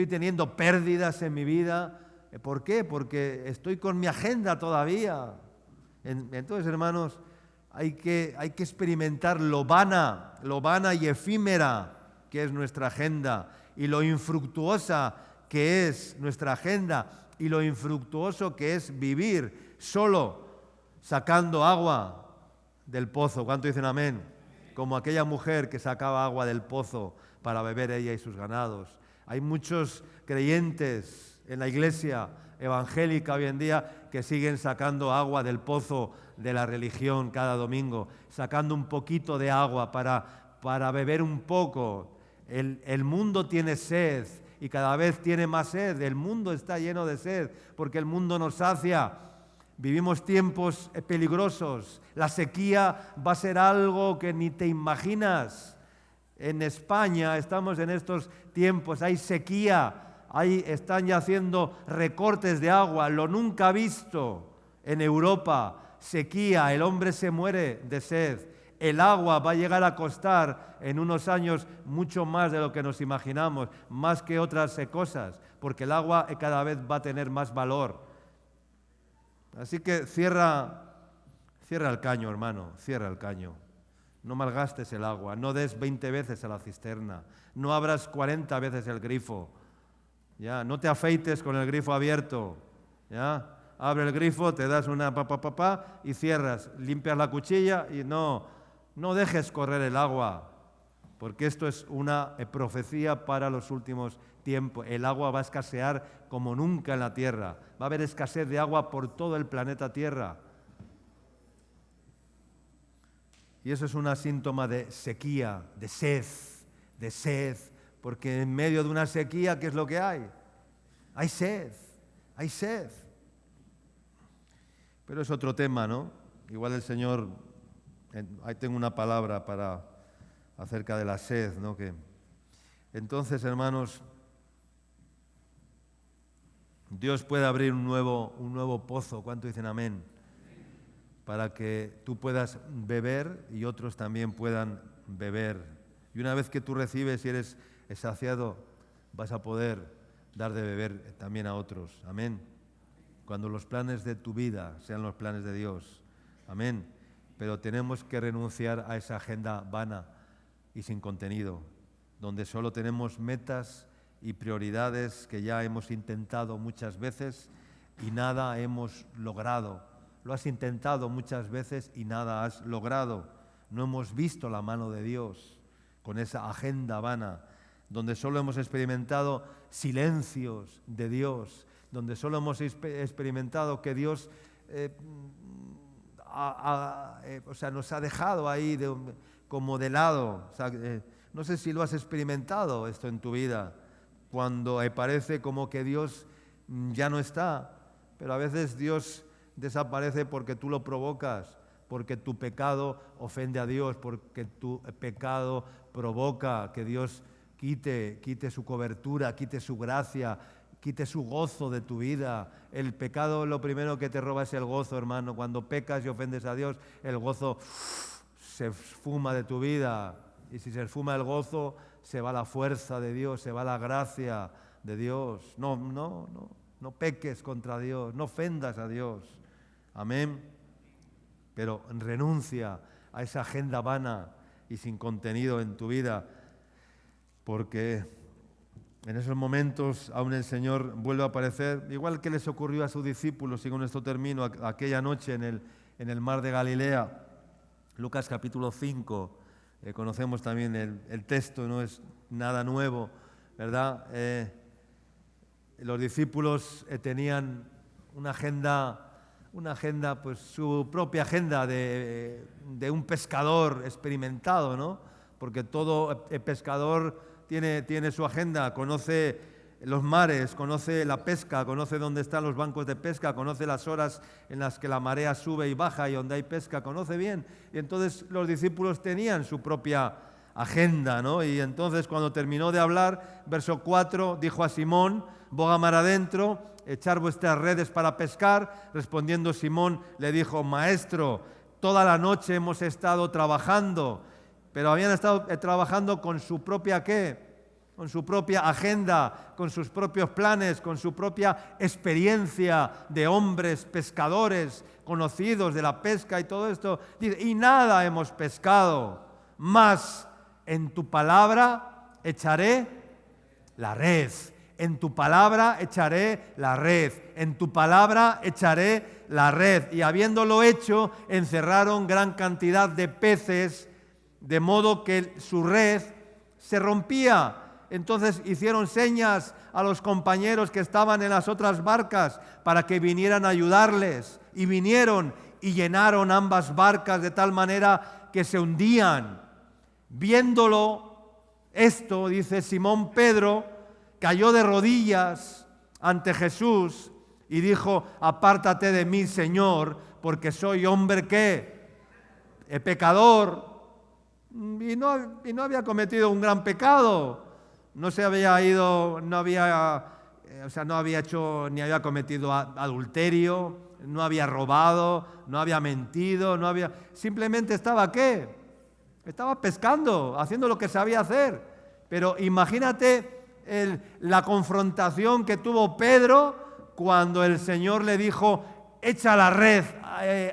teniendo pérdidas en mi vida. ¿Por qué? Porque estoy con mi agenda todavía. Entonces, hermanos, hay que experimentar lo vana y efímera que es nuestra agenda, y lo infructuosa que es nuestra agenda, y lo infructuoso que es vivir solo sacando agua del pozo. ¿Cuánto dicen amén? Como aquella mujer que sacaba agua del pozo para beber ella y sus ganados. Hay muchos creyentes en la iglesia evangélica hoy en día que siguen sacando agua del pozo de la religión cada domingo, sacando un poquito de agua para beber un poco. El mundo tiene sed y cada vez tiene más sed. El mundo está lleno de sed porque el mundo nos sacia. Vivimos tiempos peligrosos. La sequía va a ser algo que ni te imaginas. En España estamos en estos tiempos, hay sequía, están ya haciendo recortes de agua, lo nunca visto en Europa. Sequía, el hombre se muere de sed. El agua va a llegar a costar en unos años mucho más de lo que nos imaginamos, más que otras cosas, porque el agua cada vez va a tener más valor. Así que cierra el caño, hermano, cierra el caño. No malgastes el agua, no des 20 veces a la cisterna, no abras 40 veces el grifo, ¿ya? No te afeites con el grifo abierto, ¿ya? Abre el grifo, te das una y cierras, limpias la cuchilla y no dejes correr el agua, porque esto es una profecía para los últimos tiempos. El agua va a escasear como nunca en la tierra, va a haber escasez de agua por todo el planeta Tierra. Y eso es un síntoma de sequía, de sed, porque en medio de una sequía, ¿qué es lo que hay? Hay sed. Pero es otro tema, ¿no? Igual el Señor, ahí tengo una palabra acerca de la sed, ¿no? Entonces, hermanos, Dios puede abrir un nuevo pozo. ¿Cuánto dicen amén? Para que tú puedas beber y otros también puedan beber. Y una vez que tú recibes y eres saciado, vas a poder dar de beber también a otros. Amén. Cuando los planes de tu vida sean los planes de Dios. Amén. Pero tenemos que renunciar a esa agenda vana y sin contenido, donde solo tenemos metas y prioridades que ya hemos intentado muchas veces y nada hemos logrado. Lo has intentado muchas veces y nada has logrado. No hemos visto la mano de Dios con esa agenda vana, donde solo hemos experimentado silencios de Dios, donde solo hemos experimentado que Dios nos ha dejado ahí como de lado. O sea, no sé si lo has experimentado esto en tu vida, cuando parece como que Dios ya no está, pero a veces Dios desaparece porque tú lo provocas, porque tu pecado ofende a Dios, porque tu pecado provoca que Dios quite su cobertura, quite su gracia, quite su gozo de tu vida. El pecado lo primero que te roba es el gozo, hermano. Cuando pecas y ofendes a Dios, el gozo se esfuma de tu vida. Y si se esfuma el gozo, se va la fuerza de Dios, se va la gracia de Dios. No peques contra Dios, no ofendas a Dios. Amén. Pero renuncia a esa agenda vana y sin contenido en tu vida, porque en esos momentos aún el Señor vuelve a aparecer, igual que les ocurrió a sus discípulos, y con esto termino, aquella noche en el mar de Galilea. Lucas capítulo 5, conocemos también el texto, no es nada nuevo, ¿verdad? Los discípulos tenían una agenda, pues su propia agenda de un pescador experimentado, ¿no? Porque todo pescador tiene su agenda, conoce los mares, conoce la pesca, conoce dónde están los bancos de pesca, conoce las horas en las que la marea sube y baja y donde hay pesca, conoce bien. Y entonces los discípulos tenían su propia agenda, ¿no? Y entonces cuando terminó de hablar, verso 4, dijo a Simón: boga mar adentro, echar vuestras redes para pescar. Respondiendo Simón le dijo: Maestro, toda la noche hemos estado trabajando. Pero habían estado trabajando con su propia ¿qué? Con su propia agenda, con sus propios planes, con su propia experiencia de hombres pescadores conocidos de la pesca y todo esto. Dice: y nada hemos pescado, mas en tu palabra echaré la red. En tu palabra echaré la red, en tu palabra echaré la red. Y habiéndolo hecho, encerraron gran cantidad de peces, de modo que su red se rompía. Entonces hicieron señas a los compañeros que estaban en las otras barcas para que vinieran a ayudarles. Y vinieron y llenaron ambas barcas de tal manera que se hundían. Viéndolo esto, dice, Simón Pedro cayó de rodillas ante Jesús y dijo, apártate de mí, Señor, porque soy hombre ¿qué? Pecador. Y no había cometido un gran pecado. No se había ido, no había hecho ni había cometido adulterio, no había robado, no había mentido, simplemente estaba ¿qué? Estaba pescando, haciendo lo que sabía hacer. Pero imagínate la confrontación que tuvo Pedro cuando el Señor le dijo, echa la red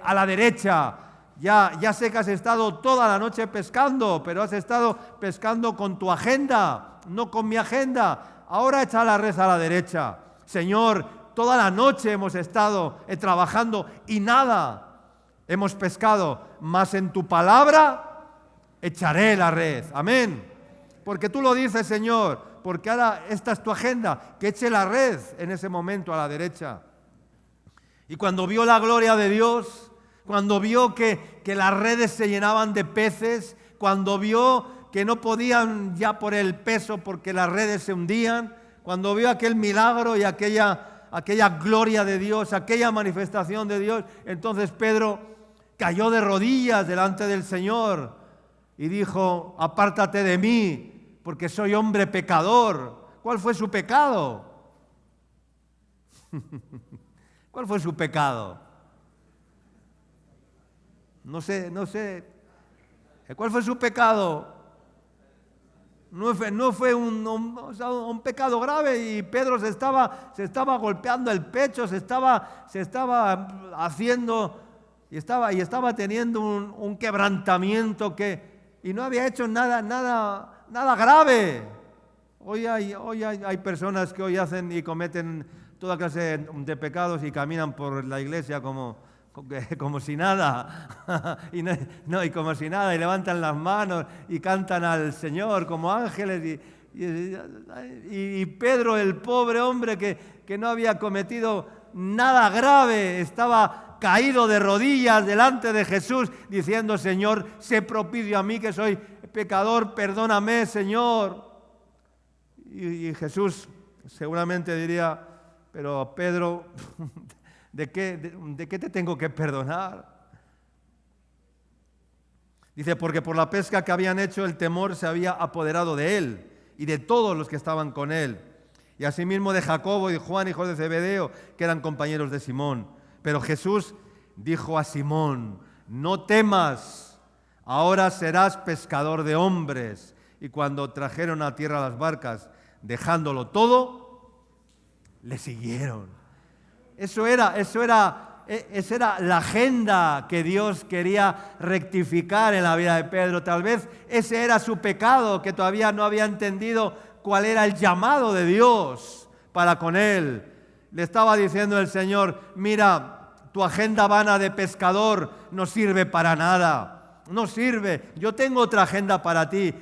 a la derecha. Ya sé que has estado toda la noche pescando, pero has estado pescando con tu agenda, no con mi agenda. Ahora echa la red a la derecha. Señor, toda la noche hemos estado trabajando y nada hemos pescado, mas en tu palabra echaré la red. Amén. Porque tú lo dices, Señor, porque ahora esta es tu agenda, que eche la red en ese momento a la derecha. Y cuando vio la gloria de Dios, cuando vio que las redes se llenaban de peces, cuando vio que no podían ya por el peso porque las redes se hundían, cuando vio aquel milagro y aquella gloria de Dios, aquella manifestación de Dios, entonces Pedro cayó de rodillas delante del Señor y dijo, apártate de mí, porque soy hombre pecador. ¿Cuál fue su pecado? ¿Cuál fue su pecado? No sé. ¿Cuál fue su pecado? No fue un pecado grave y Pedro se estaba golpeando el pecho, se estaba haciendo y estaba teniendo un quebrantamiento y no había hecho nada grave. Hoy hay personas que hoy hacen y cometen toda clase de pecados y caminan por la iglesia como si nada, y como si nada, y levantan las manos y cantan al Señor como ángeles, y Pedro, el pobre hombre que no había cometido nada grave, estaba caído de rodillas delante de Jesús, diciendo, Señor, sé propicio a mí que soy pecador, perdóname, Señor. Y Jesús seguramente diría, pero Pedro, ¿de qué te tengo que perdonar? Dice, porque por la pesca que habían hecho el temor se había apoderado de él y de todos los que estaban con él. Y asimismo de Jacobo y de Juan, hijos de Zebedeo, que eran compañeros de Simón. Pero Jesús dijo a Simón, no temas, ahora serás pescador de hombres. Y cuando trajeron a tierra las barcas, dejándolo todo, le siguieron. Esa era la agenda que Dios quería rectificar en la vida de Pedro. Tal vez ese era su pecado, que todavía no había entendido cuál era el llamado de Dios para con él. Le estaba diciendo el Señor, mira, tu agenda vana de pescador no sirve para nada. No sirve. Yo tengo otra agenda para ti.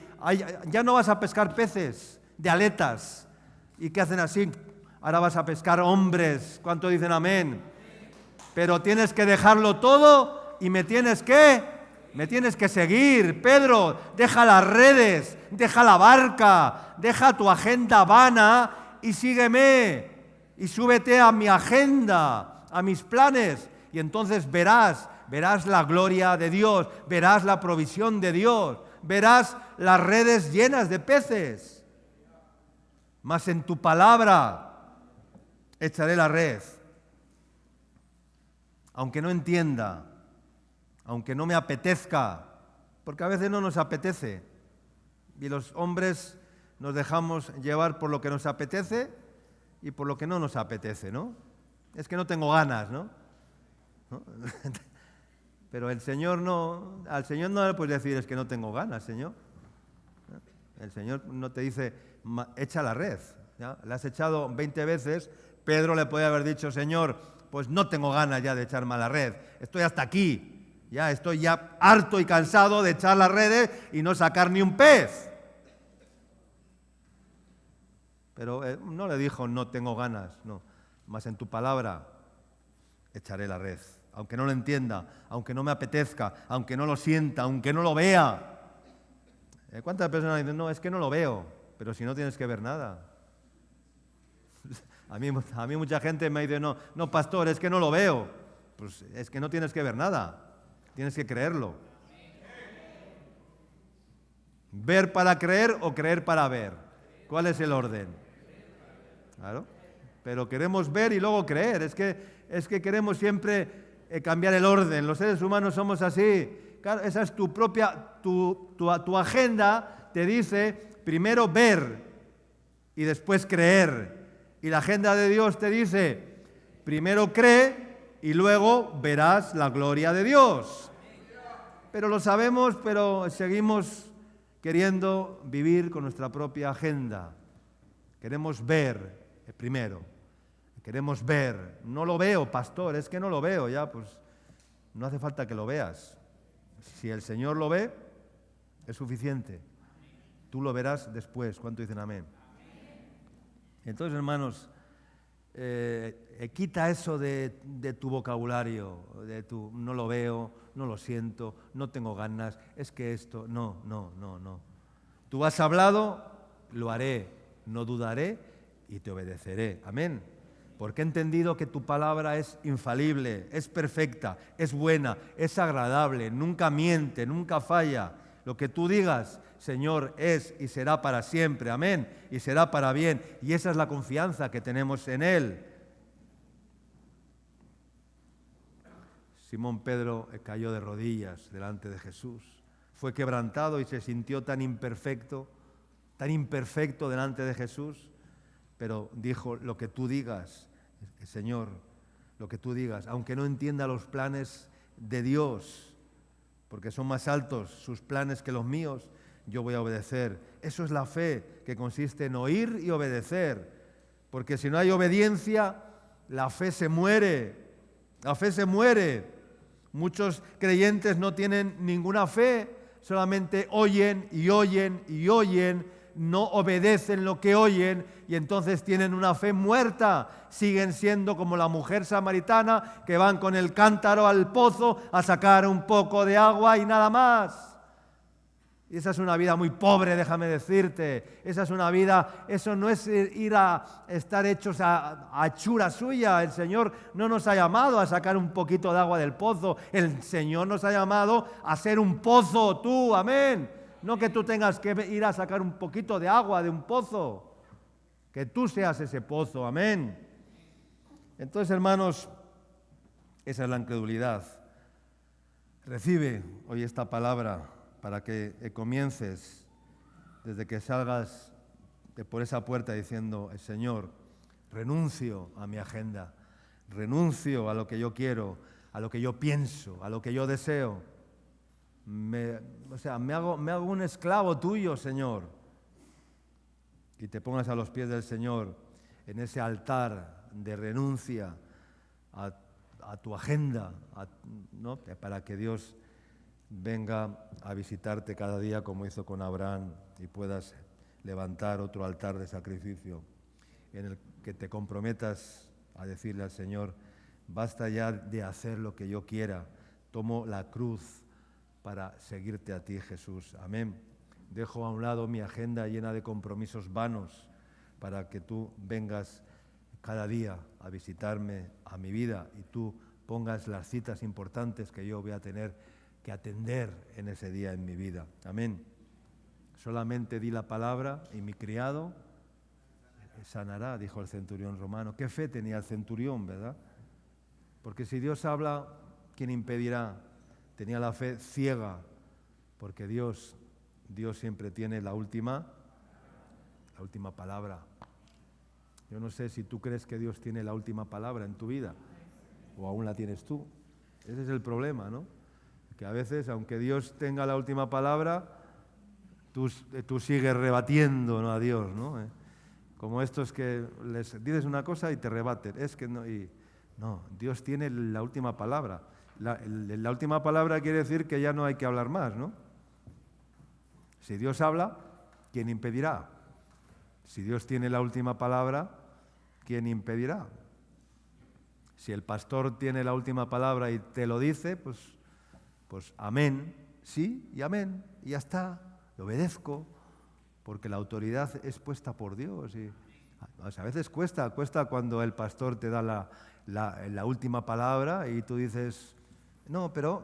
Ya no vas a pescar peces de aletas. ¿Y qué hacen así? Ahora vas a pescar hombres. ¿Cuánto dicen amén? Pero tienes que dejarlo todo y me tienes que seguir. Pedro, deja las redes, deja la barca, deja tu agenda vana y sígueme. Y súbete a mi agenda, a mis planes. Y entonces verás la gloria de Dios, verás la provisión de Dios, verás las redes llenas de peces. Mas en tu palabra echaré la red. Aunque no entienda, aunque no me apetezca, porque a veces no nos apetece. Y los hombres nos dejamos llevar por lo que nos apetece y por lo que no nos apetece, ¿no? Es que no tengo ganas, ¿no? Pero al Señor no le puedes decir, es que no tengo ganas, Señor. El Señor no te dice, echa la red. ¿Ya? La has echado 20 veces. Pedro le puede haber dicho, Señor, pues no tengo ganas ya de echarme a la red. Estoy hasta aquí. Ya estoy ya harto y cansado de echar las redes y no sacar ni un pez. Pero no le dijo, no tengo ganas, no. Mas en tu palabra echaré la red. Aunque no lo entienda, aunque no me apetezca, aunque no lo sienta, aunque no lo vea. ¿Cuántas personas dicen, no, es que no lo veo? Pero si no tienes que ver nada. A mí mucha gente me dice, no, no, pastor, es que no lo veo. Pues es que no tienes que ver nada, tienes que creerlo. ¿Ver para creer o creer para ver? ¿Cuál es el orden? Claro, pero queremos ver y luego creer. Es que queremos siempre cambiar el orden. Los seres humanos somos así. Claro, esa es tu propia, tu agenda te dice primero ver y después creer. Y la agenda de Dios te dice primero cree y luego verás la gloria de Dios. Pero lo sabemos, pero seguimos queriendo vivir con nuestra propia agenda. Queremos ver primero. Queremos ver. No lo veo, pastor, es que no lo veo. Ya, pues no hace falta que lo veas. Si el Señor lo ve, es suficiente. Tú lo verás después. ¿Cuánto dicen amén? Entonces, hermanos, quita eso de tu vocabulario, de tu no lo veo, no lo siento, no tengo ganas, es que esto, no. Tú has hablado, lo haré, no dudaré y te obedeceré. Amén. Porque he entendido que tu palabra es infalible, es perfecta, es buena, es agradable, nunca miente, nunca falla. Lo que tú digas, Señor, es y será para siempre. Amén. Y será para bien. Y esa es la confianza que tenemos en Él. Simón Pedro cayó de rodillas delante de Jesús. Fue quebrantado y se sintió tan imperfecto delante de Jesús. Pero dijo, lo que tú digas, Señor, lo que tú digas, aunque no entienda los planes de Dios, porque son más altos sus planes que los míos, yo voy a obedecer. Eso es la fe, que consiste en oír y obedecer. Porque si no hay obediencia, la fe se muere. La fe se muere. Muchos creyentes no tienen ninguna fe, solamente oyen y oyen y oyen, no obedecen lo que oyen y entonces tienen una fe muerta. Siguen siendo como la mujer samaritana que van con el cántaro al pozo a sacar un poco de agua y nada más. Y esa es una vida muy pobre, déjame decirte. Esa es una vida, eso no es ir a estar hechos a hechura suya. El Señor no nos ha llamado a sacar un poquito de agua del pozo. El Señor nos ha llamado a ser un pozo, tú, amén. No que tú tengas que ir a sacar un poquito de agua de un pozo. Que tú seas ese pozo, amén. Entonces, hermanos, esa es la incredulidad. Recibe hoy esta palabra para que comiences desde que salgas por esa puerta diciendo, Señor, renuncio a mi agenda, renuncio a lo que yo quiero, a lo que yo pienso, a lo que yo deseo. Me hago un esclavo tuyo, Señor. Y te pongas a los pies del Señor en ese altar de renuncia a tu agenda, ¿no? Para que Dios venga a visitarte cada día como hizo con Abraham y puedas levantar otro altar de sacrificio en el que te comprometas a decirle al Señor, basta ya de hacer lo que yo quiera, tomo la cruz para seguirte a ti, Jesús. Amén. Dejo a un lado mi agenda llena de compromisos vanos para que tú vengas cada día a visitarme a mi vida y tú pongas las citas importantes que yo voy a tener que atender en ese día en mi vida. Amén. Solamente di la palabra y mi criado sanará, dijo el centurión romano. Qué fe tenía el centurión, ¿verdad? Porque si Dios habla, ¿quién impedirá? Tenía la fe ciega, porque Dios siempre tiene la última palabra. Yo no sé si tú crees que Dios tiene la última palabra en tu vida, o aún la tienes tú. Ese es el problema, ¿no? Que a veces, aunque Dios tenga la última palabra, tú sigues rebatiendo, ¿no?, a Dios, ¿no? Como estos que les dices una cosa y te rebaten. Es que no, no, Dios tiene la última palabra. La última palabra quiere decir que ya no hay que hablar más, ¿no? Si Dios habla, ¿quién impedirá? Si Dios tiene la última palabra, ¿quién impedirá? Si el pastor tiene la última palabra y te lo dice, pues amén, sí y amén, y ya está, lo obedezco, porque la autoridad es puesta por Dios y O sea, a veces cuesta cuando el pastor te da la última palabra y tú dices, no, pero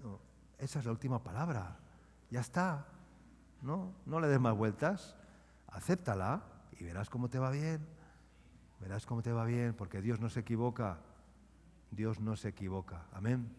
no, esa es la última palabra, ya está, no le des más vueltas, acéptala y verás cómo te va bien, verás cómo te va bien, porque Dios no se equivoca, Dios no se equivoca, amén.